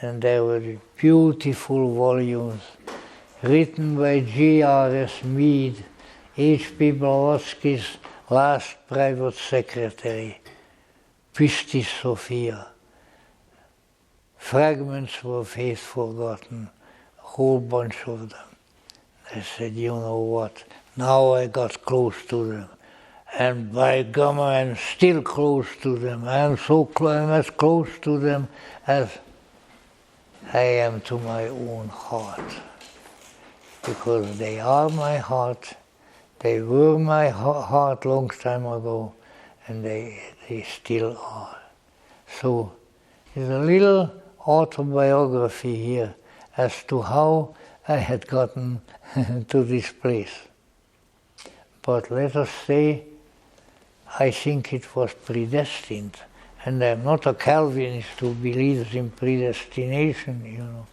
and there were beautiful volumes written by G.R.S. Mead, H.P. Blavatsky's last private secretary, Pistis Sophia. Fragments of Faith Forgotten, a whole bunch of them. I said, you know what, now I got close to them. And by gum, I'm still close to them. I'm as close to them as I am to my own heart. Because they are my heart, they were my heart long time ago, and they still are. So there's a little autobiography here as to how I had gotten to this place. But let us say, I think it was predestined. And I'm not a Calvinist who believes in predestination,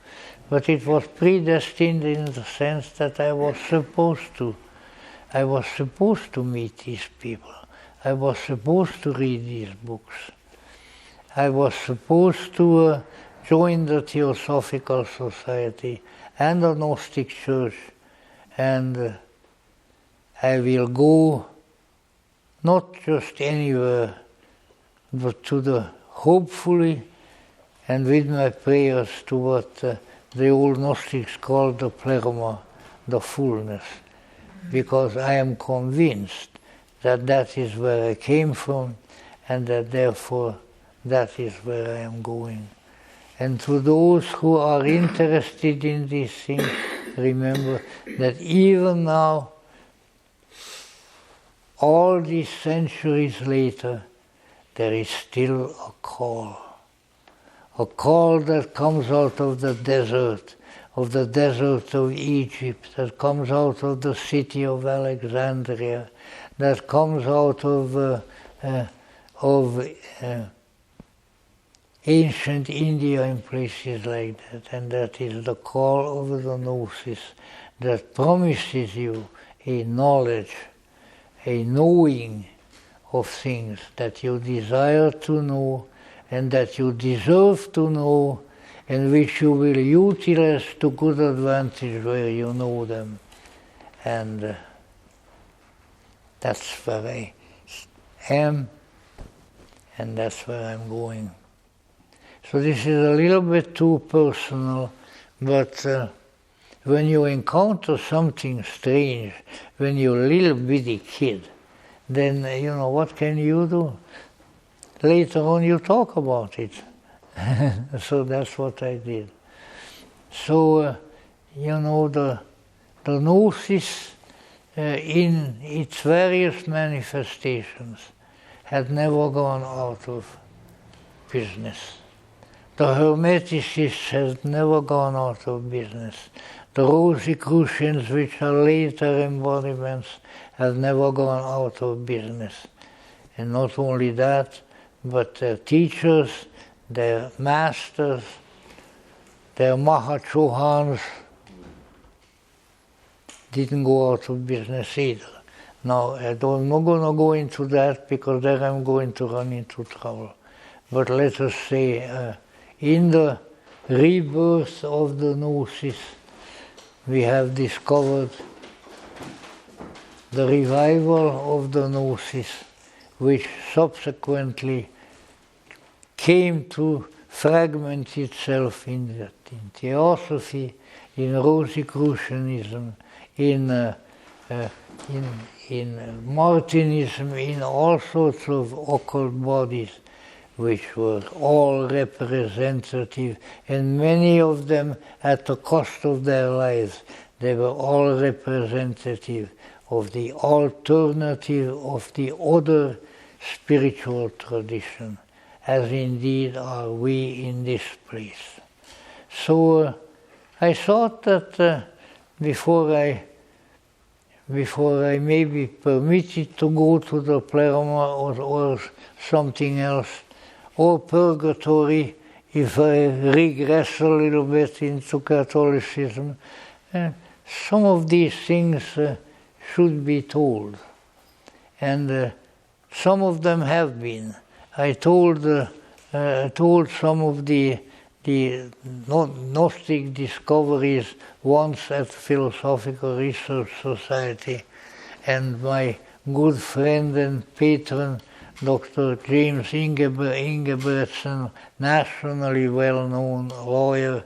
But it was predestined in the sense that I was supposed to. I was supposed to meet these people. I was supposed to read these books. I was supposed to join the Theosophical Society and the Gnostic Church, and I will go not just anywhere, but to the, hopefully, and with my prayers, to what the old Gnostics called the pleroma the fullness, because I am convinced that that is where I came from, and that therefore that is where I am going. And to those who are interested in these things, remember that even now, all these centuries later, there is still a call that comes out of the desert of Egypt, that comes out of the city of Alexandria, that comes out of ancient India and places like that, and that is the call of the Gnosis that promises you a knowledge, a knowing of things that you desire to know and that you deserve to know, and which you will utilize to good advantage where you know them. And that's where I am, and that's where I'm going. So this is a little bit too personal, but when you encounter something strange, when you're a little bitty kid, then what can you do? Later on you talk about it. So that's what I did. So, the Gnosis in its various manifestations had never gone out of business. The Hermeticists have never gone out of business. The Rosicrucians, which are later embodiments, have never gone out of business. And not only that, but their teachers, their masters, their Mahachohans didn't go out of business either. Now, I'm not going to go into that because then I'm going to run into trouble. But let us say, in the rebirth of the Gnosis, we have discovered the revival of the Gnosis, which subsequently came to fragment itself in Theosophy, in Rosicrucianism, in Martinism, in all sorts of occult bodies, which were all representative, and many of them at the cost of their lives. They were all representative of the alternative, of the other spiritual tradition, as indeed are we in this place. So I thought that before I may be permitted to go to the pleroma or something else, or purgatory, if I regress a little bit into Catholicism, some of these things should be told. And some of them have been. I told some of the Gnostic discoveries once at Philosophical Research Society, and my good friend and patron, Dr. James Ingebretsen, nationally well-known lawyer,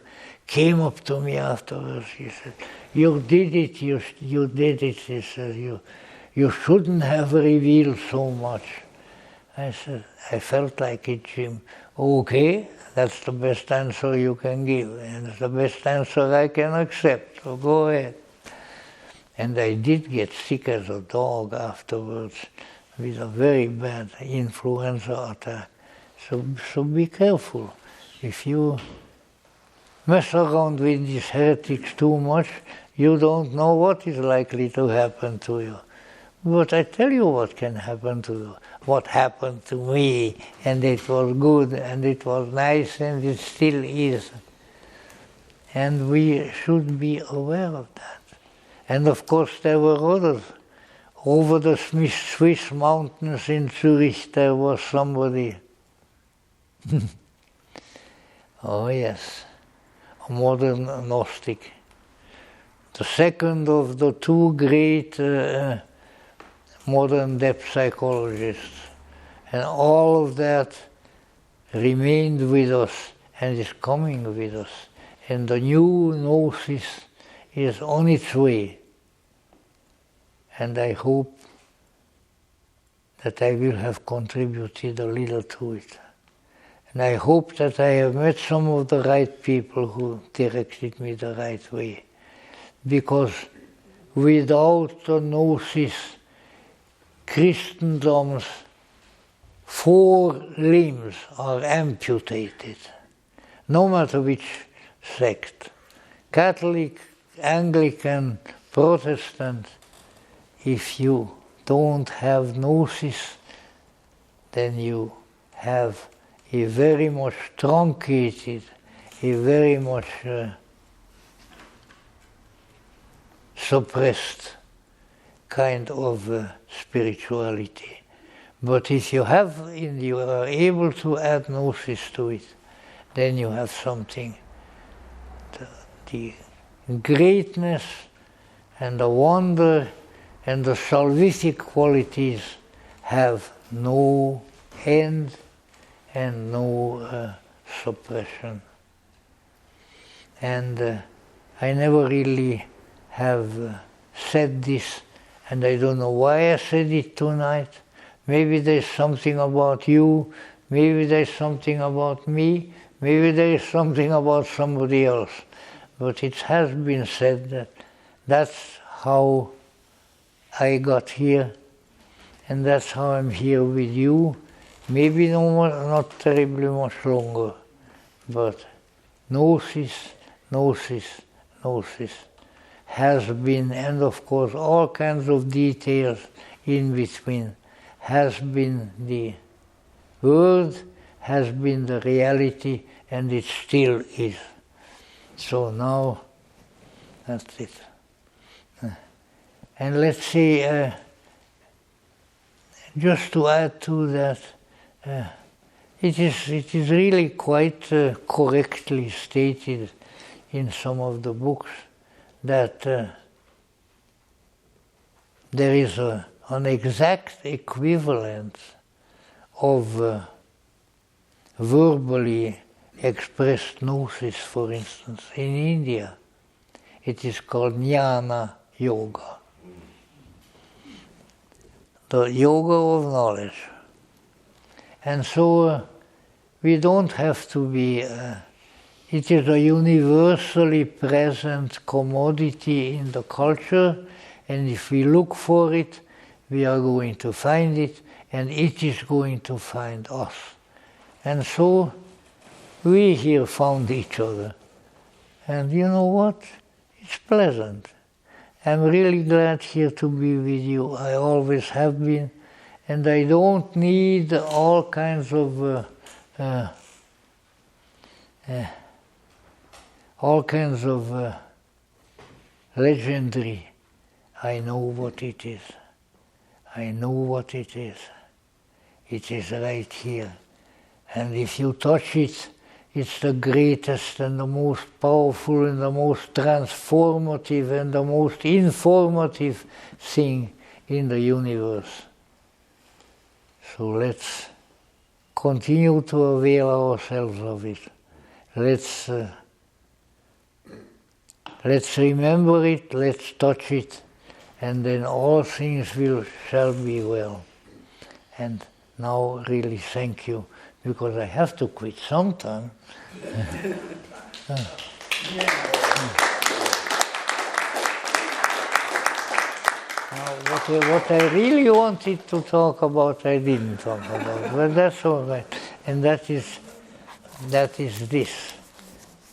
came up to me afterwards. He said, "You did it, you did it." He said, "You shouldn't have revealed so much." I said, "I felt like it, Jim." "Okay, that's the best answer you can give, and it's the best answer I can accept, so go ahead." And I did get sick as a dog afterwards, with a very bad influenza attack. So be careful. If you mess around with these heretics too much, you don't know what is likely to happen to you. But I tell you what can happen to you. What happened to me, and it was good, and it was nice, and it still is. And we should be aware of that. And of course there were others. Over the Swiss mountains in Zurich there was somebody. Oh yes, a modern Gnostic. The second of the two great modern depth psychologists. And all of that remained with us and is coming with us. and the new Gnosis is on its way. And I hope that I will have contributed a little to it. And I hope that I have met some of the right people who directed me the right way. Because without the Gnosis, Christendom's 4 limbs are amputated, no matter which sect. Catholic, Anglican, Protestant, if you don't have Gnosis, then you have a very much truncated, a very much suppressed kind of spirituality. But if you are able to add Gnosis to it, then you have something. The greatness and the wonder and the salvific qualities have no end and no suppression. And I never really have said this, and I don't know why I said it tonight. Maybe there's something about you, maybe there's something about me, maybe there is something about somebody else. But it has been said that that's how I got here, and that's how I'm here with you. Maybe not terribly much longer, but Gnosis, Gnosis, Gnosis has been, and of course all kinds of details in between, has been the word, has been the reality, and it still is. So now, that's it. And let's see, just to add to that, it is really quite correctly stated in some of the books that there is an exact equivalent of verbally expressed Gnosis, for instance, in India. It is called Jnana Yoga, the yoga of knowledge. And so we don't have to be, it is a universally present commodity in the culture, and if we look for it, we are going to find it, and it is going to find us. And so we here found each other. And you know what? It's pleasant. I'm really glad here to be with you. I always have been. And I don't need all kinds of legendary. I know what it is. I know what it is. It is right here. And if you touch it, it's the greatest and the most powerful and the most transformative and the most informative thing in the universe. So let's continue to avail ourselves of it. Let's remember it, let's touch it, and then all things shall be well. And now really thank you, because I have to quit sometime. What I really wanted to talk about, I didn't talk about, but that's all right. And that is this.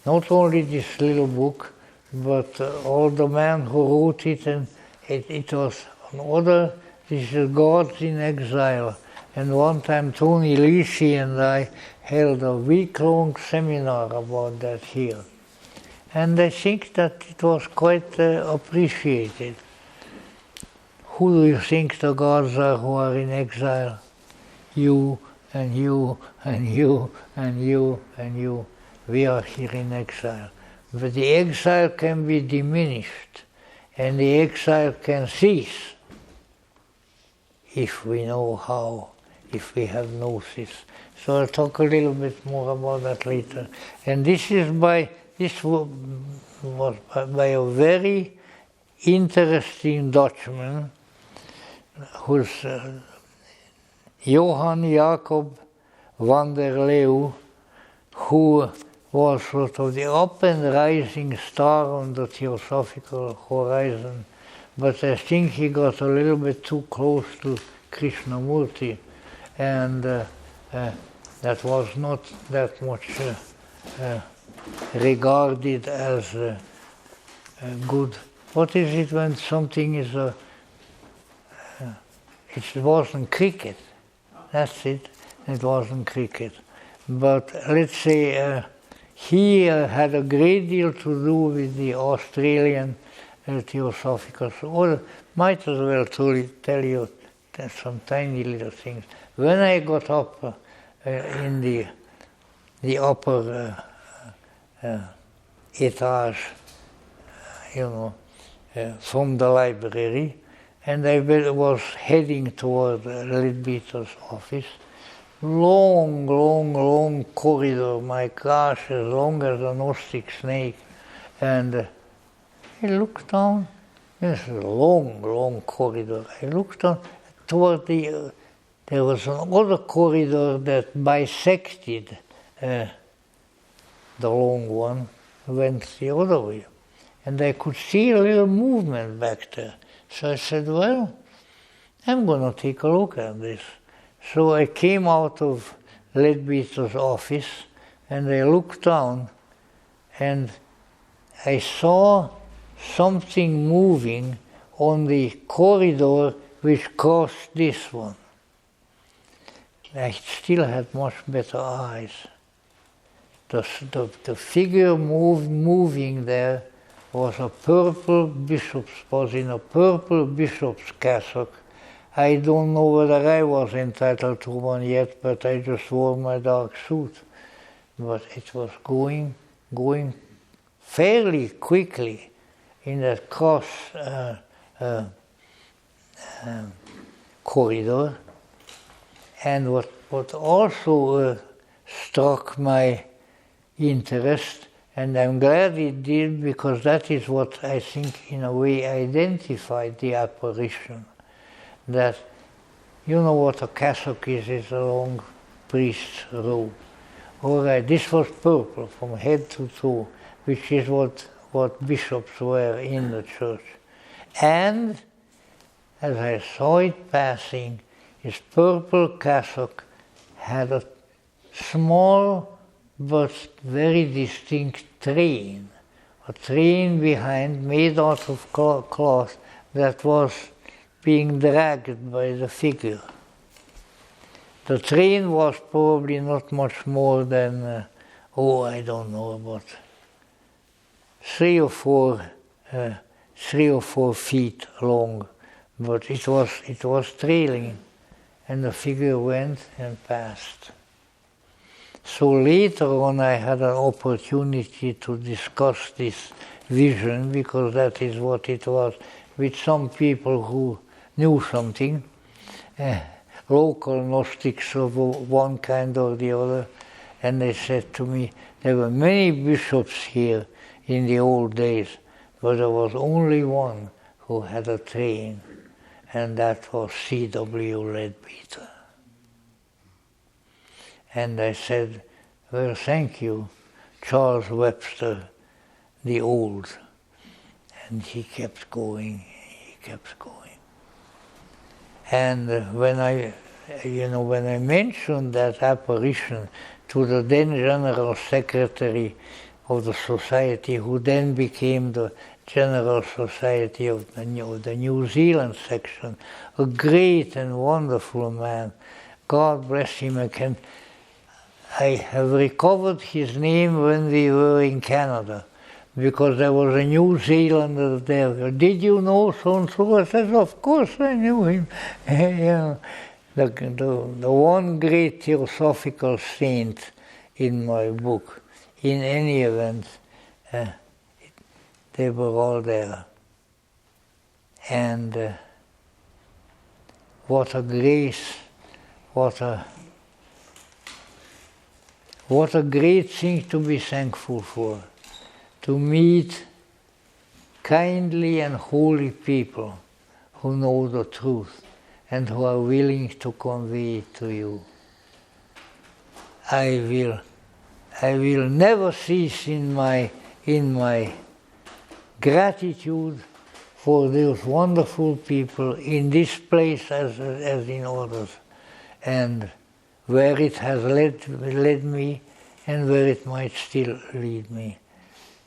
Not only this little book, but all the man who wrote it, and it was another, this is Gods in Exile. And one time Tony Lisi and I held a week-long seminar about that here. And I think that it was quite appreciated. Who do you think the gods are who are in exile? You, and you, and you, and you, and you. We are here in exile. But the exile can be diminished, and the exile can cease if we know how, if we have Gnosis. So I'll talk a little bit more about that later. And this is by this was by a very interesting Dutchman, who's Johan Yakob de Leu, who was sort of the up and rising star on the theosophical horizon, but I think he got a little bit too close to Krishnamurti, and that was not that much regarded as good. What is it when something is it wasn't cricket? That's it. It wasn't cricket. But let's say he had a great deal to do with the Australian theosophical. Or might as well tell you some tiny little things. When I got up in the upper etage, from the library, and I was heading toward Leadbeater's office. Long corridor, my gosh, as long as a Gnostic snake. And I looked down, this is a long corridor. I looked down toward there was another corridor that bisected the long one, went the other way. And I could see a little movement back there. So I said, well, I'm going to take a look at this. So I came out of Leadbeater's office and I looked down and I saw something moving on the corridor which crossed this one. I still had much better eyes. The figure moving there was a purple bishop's, was in a purple bishop's cassock. I don't know whether I was entitled to one yet, but I just wore my dark suit. But it was going fairly quickly in that cross corridor. And what also struck my interest, and I'm glad it did, because that is what I think in a way identified the apparition. That, you know what a cassock is, it's a long priest's robe. All right, this was purple from head to toe, which is what bishops wear in the church. And as I saw it passing, his purple cassock had a small but very distinct train, a train behind made out of cloth that was being dragged by the figure. The train was probably not much more than, I don't know, about 3 or 4 feet long, but it was trailing, and the figure went and passed. So later on I had an opportunity to discuss this vision, because that is what it was, with some people who knew something, local Gnostics of one kind or the other, and they said to me, there were many bishops here in the old days, but there was only one who had a train, and that was C.W. Leadbeater. And I said, well, thank you, Charles Webster, the old. And he kept going. And when I mentioned that apparition to the then General Secretary of the Society, who then became the General Society of the New Zealand section, a great and wonderful man, God bless him, I have recovered his name when we were in Canada, because there was a New Zealander there. Did you know so-and-so? I said, of course I knew him. The one great theosophical saint in my book. In any event, they were all there. And what a grace, what a great thing to be thankful for. to meet kindly and holy people who know the truth and who are willing to convey it to you. I will never cease in my gratitude for those wonderful people in this place as in others, and where it has led me and where it might still lead me.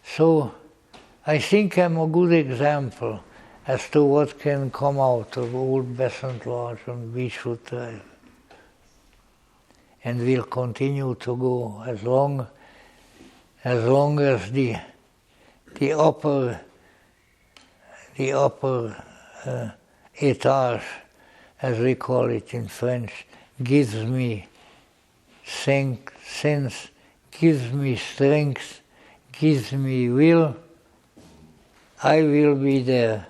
So I think I'm a good example as to what can come out of old Besant Lodge on Beechwood Drive. And will continue to go as long as the upper étage, as we call it in French, gives me sense, gives me strength, gives me will. I will be there,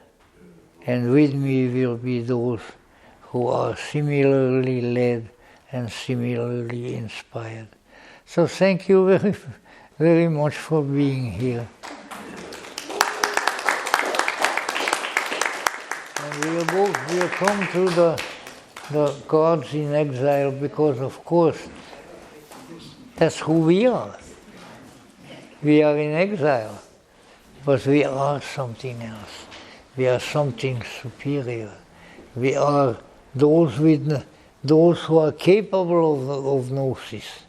and with me will be those who are similarly led and similarly inspired. So thank you very, very much for being here. And we'll come to the gods in exile because, of course, that's who we are. We are in exile, but we are something else. We are something superior. We are those who are capable of gnosis,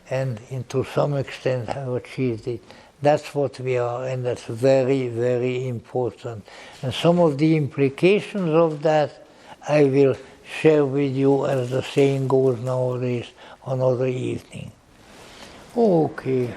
and to some extent have achieved it. That's what we are, and that's very, very important. And some of the implications of that I will share with you, as the saying goes nowadays, another evening. Okay.